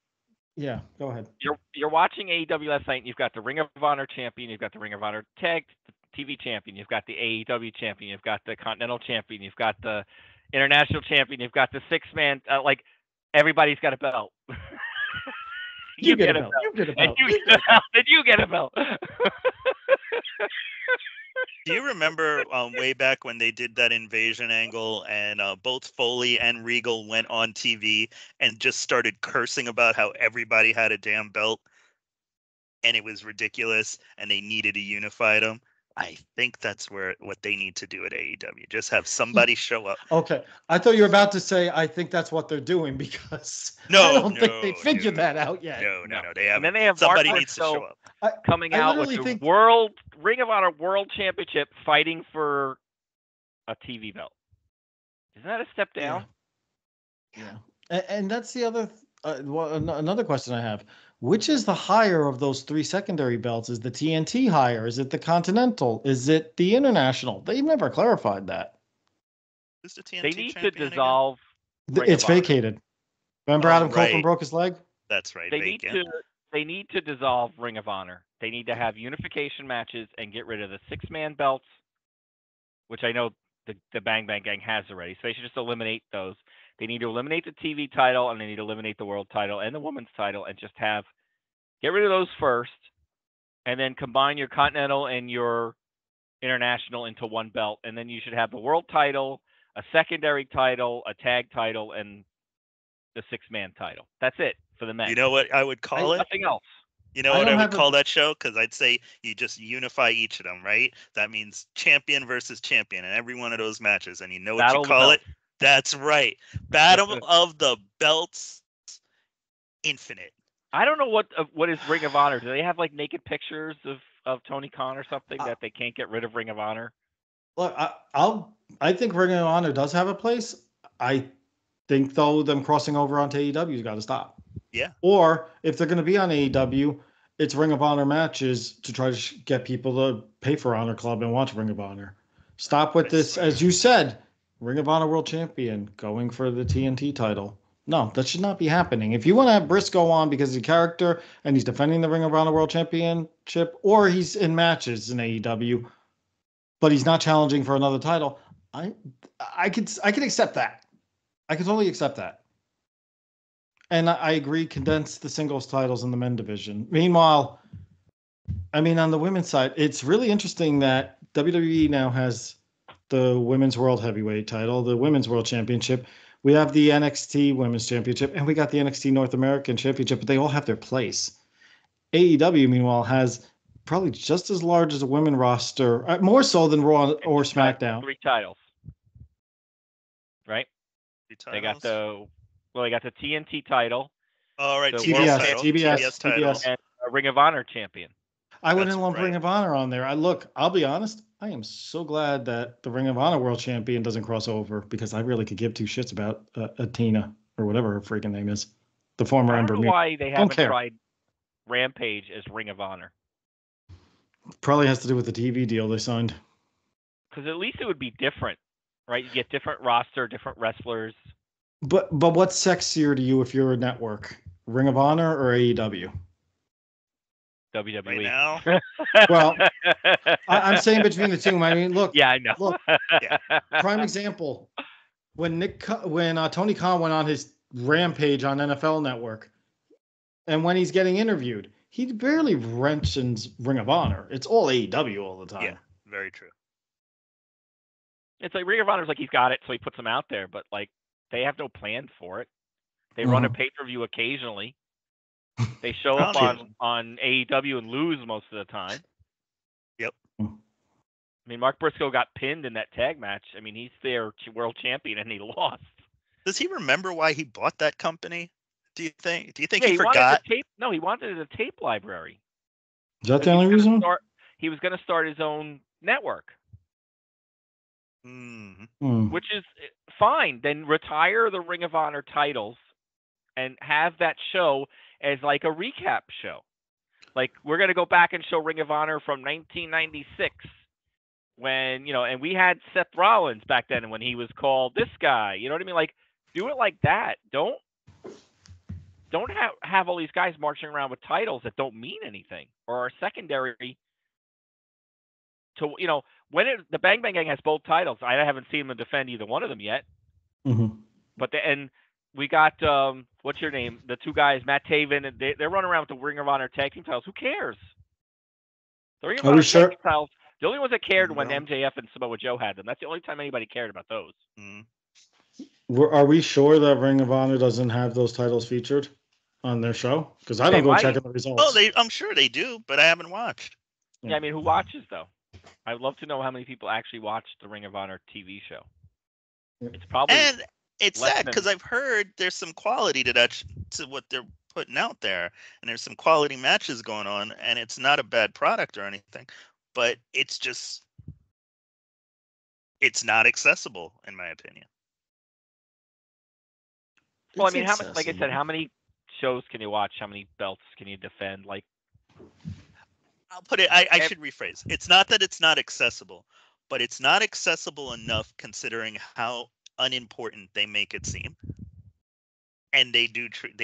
Yeah, go ahead. You're watching AEW last night, and you've got the Ring of Honor champion, you've got the Ring of Honor tag TV champion, you've got the AEW champion, you've got the Continental champion, you've got the International champion, you've got the six-man. Like everybody's got a belt. You get a belt. You get a belt. And you get a belt. Do you remember way back when they did that invasion angle and both Foley and Regal went on TV and just started cursing about how everybody had a damn belt and it was ridiculous and they needed to unify them? I think that's what they need to do at AEW. Just have somebody show up. Okay. I thought you were about to say, I think that's what they're doing because I don't think they figured that out yet. No. They haven't. And then they have somebody needs to show up. Coming out with the Ring of Honor World Championship fighting for a TV belt. Isn't that a step down? Yeah. And that's the other, another question I have. Which is the higher of those three secondary belts? Is the TNT higher? Is it the Continental? Is it the International? They've never clarified that. Is the TNT they need to dissolve. It's vacated. Remember Adam Copeland broke his leg? That's right. They need to dissolve Ring of Honor. They need to have unification matches and get rid of the six-man belts, which I know the Bang Bang Gang has already. So they should just eliminate those. They need to eliminate the TV title, and they need to eliminate the world title and the women's title, and just get rid of those first, and then combine your Continental and your International into one belt, and then you should have the world title, a secondary title, a tag title, and the six-man title. That's it for the men. You know what I would call it? Nothing else. You know what I would call that show? Because I'd say you just unify each of them, right? That means champion versus champion in every one of those matches. And you know what you call it? That's right. Battle of the Belts Infinite. I don't know what is Ring of Honor. Do they have like naked pictures of Tony Khan or something that they can't get rid of Ring of Honor? Look, I think Ring of Honor does have a place. I think though them crossing over onto AEW's got to stop. Yeah. Or if they're going to be on AEW, it's Ring of Honor matches to try to get people to pay for Honor Club and watch Ring of Honor. Stop with this, as you said, Ring of Honor World Champion going for the TNT title. No, that should not be happening. If you want to have Briscoe on because he's a character and he's defending the Ring of Honor World Championship, or he's in matches in AEW, but he's not challenging for another title, I could accept that. I could totally accept that. And I agree, condense the singles titles in the men division. Meanwhile, I mean, on the women's side, it's really interesting that WWE now has the Women's World Heavyweight title, the Women's World Championship. We have the NXT Women's Championship, and we got the NXT North American Championship, but they all have their place. AEW, meanwhile, has probably just as large as a women roster, more so than Raw or SmackDown. 3 titles. Right? 3 titles. They got the TNT title. All right, TBS title. And a Ring of Honor champion. I wouldn't lump Ring of Honor on there. I'll be honest. I am so glad that the Ring of Honor World Champion doesn't cross over because I really could give two shits about Athena or whatever her freaking name is. The former Ember. I don't know why they haven't tried Rampage as Ring of Honor. Probably has to do with the TV deal they signed. Because at least it would be different, right? You get different roster, different wrestlers. But what's sexier to you if you're a network? Ring of Honor or AEW? WWE. Right now? Well, I'm saying between the two. I mean, look. Yeah, I know. Look, prime example. When Tony Khan went on his rampage on NFL Network, And when he's getting interviewed, he barely mentions Ring of Honor. It's all AEW all the time. Yeah, very true. It's like Ring of Honor's like he's got it, so he puts them out there, but like they have no plan for it. They run a pay-per-view occasionally. They show up on AEW and lose most of the time. Yep. I mean, Mark Briscoe got pinned in that tag match. I mean, he's their world champion and he lost. Does he remember why he bought that company? Do you think Yeah, he forgot? No, he wanted a tape library. Is that the only reason? He was going to start his own network. Which is fine. Then retire the Ring of Honor titles and have that show as like a recap show. Like we're going to go back and show Ring of Honor from 1996 when, and we had Seth Rollins back then when he was called this guy. You know what I mean? Like do it like that. Don't have all these guys marching around with titles that don't mean anything or are secondary to, when the Bang Bang Gang has both titles. I haven't seen them defend either one of them yet. But and we got what's your name? The two guys, Matt Taven, and they're running around with the Ring of Honor tag team titles. Who cares? The Ring of Honor tag team titles. The only ones that cared when MJF and Samoa Joe had them. That's the only time anybody cared about those. Are we sure that Ring of Honor doesn't have those titles featured on their show? Because I don't go checking the results. Oh, I'm sure they do, but I haven't watched. Yeah, I mean, who watches though? I'd love to know how many people actually watch the Ring of Honor TV show. It's probably it's sad because I've heard there's some quality to what they're putting out there, and there's some quality matches going on, and it's not a bad product or anything, but it's not accessible in my opinion. Well, I mean, like I said, how many shows can you watch? How many belts can you defend? Like. I'll put it. I should rephrase. It's not that it's not accessible, but it's not accessible enough considering how unimportant they make it seem. And they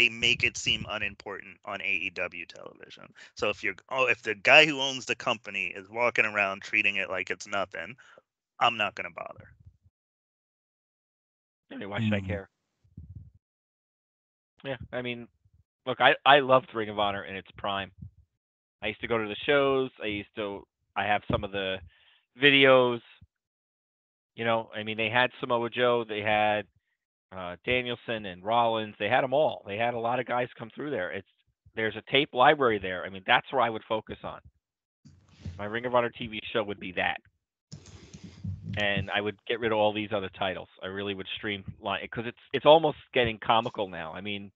make it seem unimportant on AEW television. So if the guy who owns the company is walking around treating it like it's nothing, I'm not going to bother. I mean, why should I care? Yeah, I mean, look, I loved Ring of Honor in its prime. I used to go to the shows. I have some of the videos. I mean, they had Samoa Joe, they had Danielson and Rollins. They had them all. They had a lot of guys come through there. There's a tape library there. I mean, that's where I would focus on. My Ring of Honor TV show would be that. And I would get rid of all these other titles. I really would streamline it because it's almost getting comical now. I mean,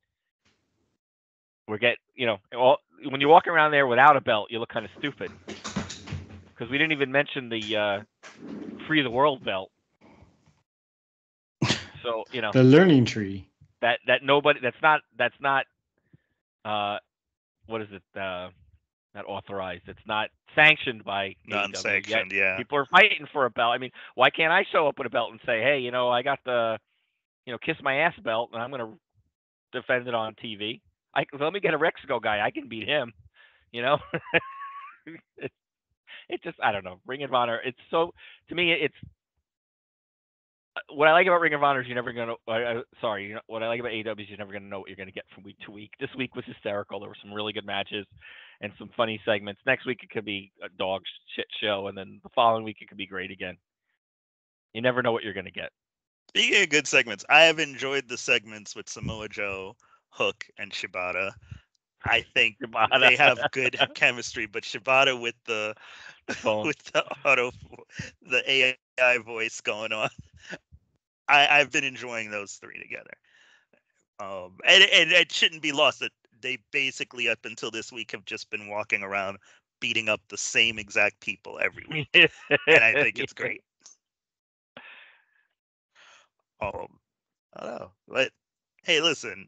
when you walk around there without a belt, you look kind of stupid. Because we didn't even mention the Free the World belt. So the learning tree. That's not what is it? Not authorized. It's not sanctioned by non-sanctioned. Yeah. People are fighting for a belt. I mean, why can't I show up with a belt and say, hey, I got the kiss my ass belt and I'm going to defend it on TV. Let me get a Rexico guy. I can beat him. It just, I don't know. Ring of Honor. It's so, to me, it's what I like about Ring of Honor is you're never going to. What I like about AEW is you're never going to know what you're going to get from week to week. This week was hysterical. There were some really good matches and some funny segments. Next week it could be a dog shit show, and then the following week it could be great again. You never know what you're going to get. Speaking of good segments, I have enjoyed the segments with Samoa Joe, Hook, and Shibata. I think they have good chemistry, but Shibata with the AI voice going on, I've been enjoying those three together. And it shouldn't be lost that they basically up until this week have just been walking around beating up the same exact people every week, and I think it's great. I don't know, but hey, listen.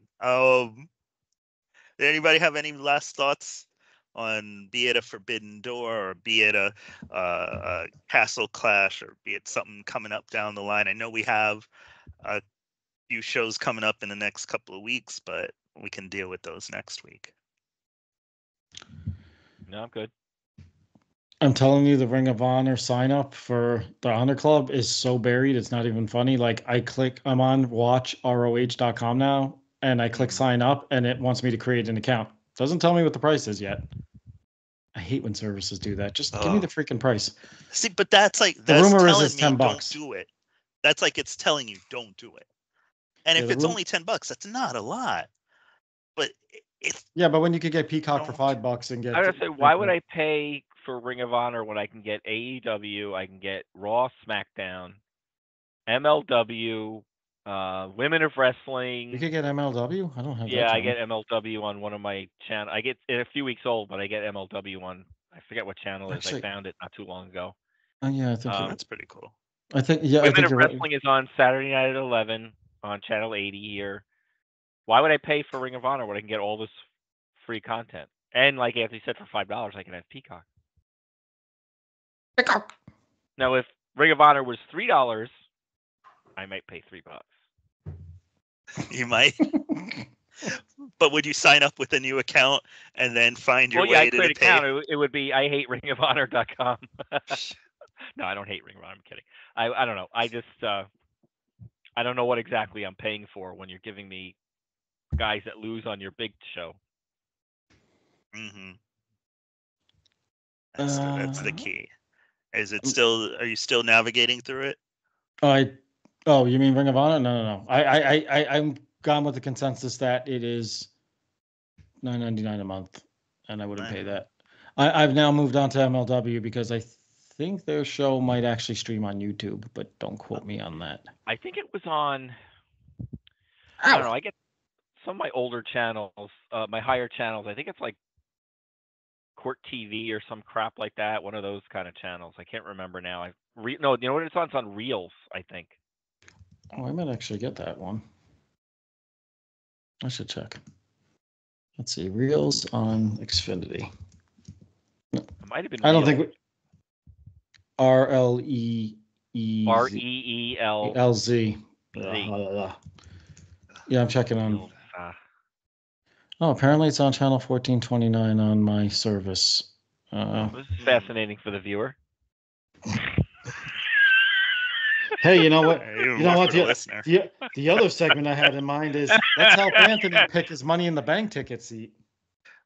Did anybody have any last thoughts on, be it a Forbidden Door, or be it a Castle Clash, or be it something coming up down the line? I know we have a few shows coming up in the next couple of weeks, but we can deal with those next week. No, I'm good. I'm telling you, the Ring of Honor sign up for the Honor Club is so buried, it's not even funny. Like, I'm on watchroh.com now, and I click sign up, and it wants me to create an account. Doesn't tell me what the price is yet. I hate when services do that. Just give me the freaking price. See, but that's like The that's rumor is telling it's me $10. don't do it. That's like it's telling you don't do it. And Yeah, if it's only $10, that's not a lot. But it's Yeah, but when you could get Peacock for Don't. $5 and get, I was gonna say, why would I pay for Ring of Honor when I can get AEW, I can get Raw, SmackDown, MLW, Women of Wrestling. You could get MLW. I don't have that. Yeah, I channel. get MLW on one of my channels. I get it a few weeks old, but I get MLW on. I forget what channel it is. I Actually- found it not too long ago. Yeah, I think that's pretty cool. I think yeah, I Women think of you're right. Wrestling is on Saturday night at 11 on channel 80 here. Why would I pay for Ring of Honor when I can get all this free content? And like Anthony said, for $5, I can have Peacock. Peacock. Now, if Ring of Honor was $3, I might pay $3. You might. But would you sign up with a new account and then find your Well, yeah, way I to create pay? an account. It would be IHateRingofHonor.com. No, I don't hate Ring of Honor. I'm kidding. I don't know. I just I don't know what exactly I'm paying for when you're giving me guys that lose on your big show. Mm-hmm. That's the key. Is it still? Are you still navigating through it? Oh, you mean Ring of Honor? No. I'm gone with the consensus that it is $9.99 a month, and I wouldn't pay that. I've now moved on to MLW because I think their show might actually stream on YouTube, but don't quote me on that. I think it was on. I don't know. I get some of my older channels, my higher channels. I think it's like Court TV or some crap like that. One of those kind of channels. I can't remember now. No, you know what it's on? It's on Reels, I think. Oh, I might actually get that one. I should check. Let's see. Reels on Xfinity. It might have been. I don't Reels. think RLEEZ. REELZ. Yeah, I'm checking on. Oh, apparently it's on channel 1429 on my service. This is fascinating for the viewer. Hey, you know what? You know what? The other segment I had in mind is let's help Anthony pick his Money in the Bank ticket seat.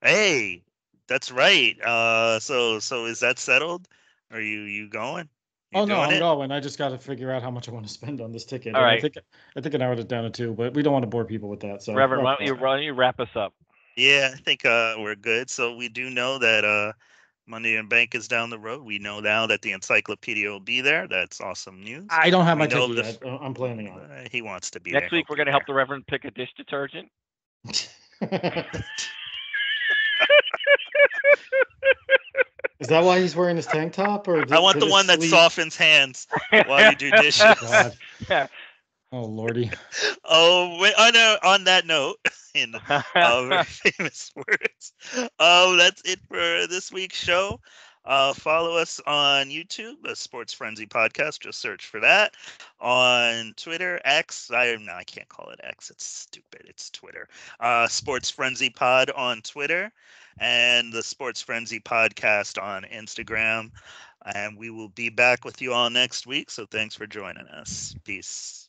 Hey, that's right. So is that settled? Are you going? I'm going. I just got to figure out how much I want to spend on this ticket. All and right. I think I narrowed it down to 2, but we don't want to bore people with that. So, Reverend, why don't you wrap us up? Yeah, I think we're good. So we do know that Money in Bank is down the road. We know now that the encyclopedia will be there. That's awesome news. I don't have my ticket yet. I'm planning on it. He wants to be Next there. week, we're going to help the Reverend pick a dish detergent. Is that why he's wearing his tank top? Or I want the one that softens hands while you do dishes. God. Oh, Lordy. Oh, wait, on that note, in very famous words, that's it for this week's show. Follow us on YouTube, the Sports Frenzy Podcast. Just search for that. On Twitter, X. I can't call it X. It's stupid. It's Twitter. Sports Frenzy Pod on Twitter, and the Sports Frenzy Podcast on Instagram. And we will be back with you all next week. So thanks for joining us. Peace.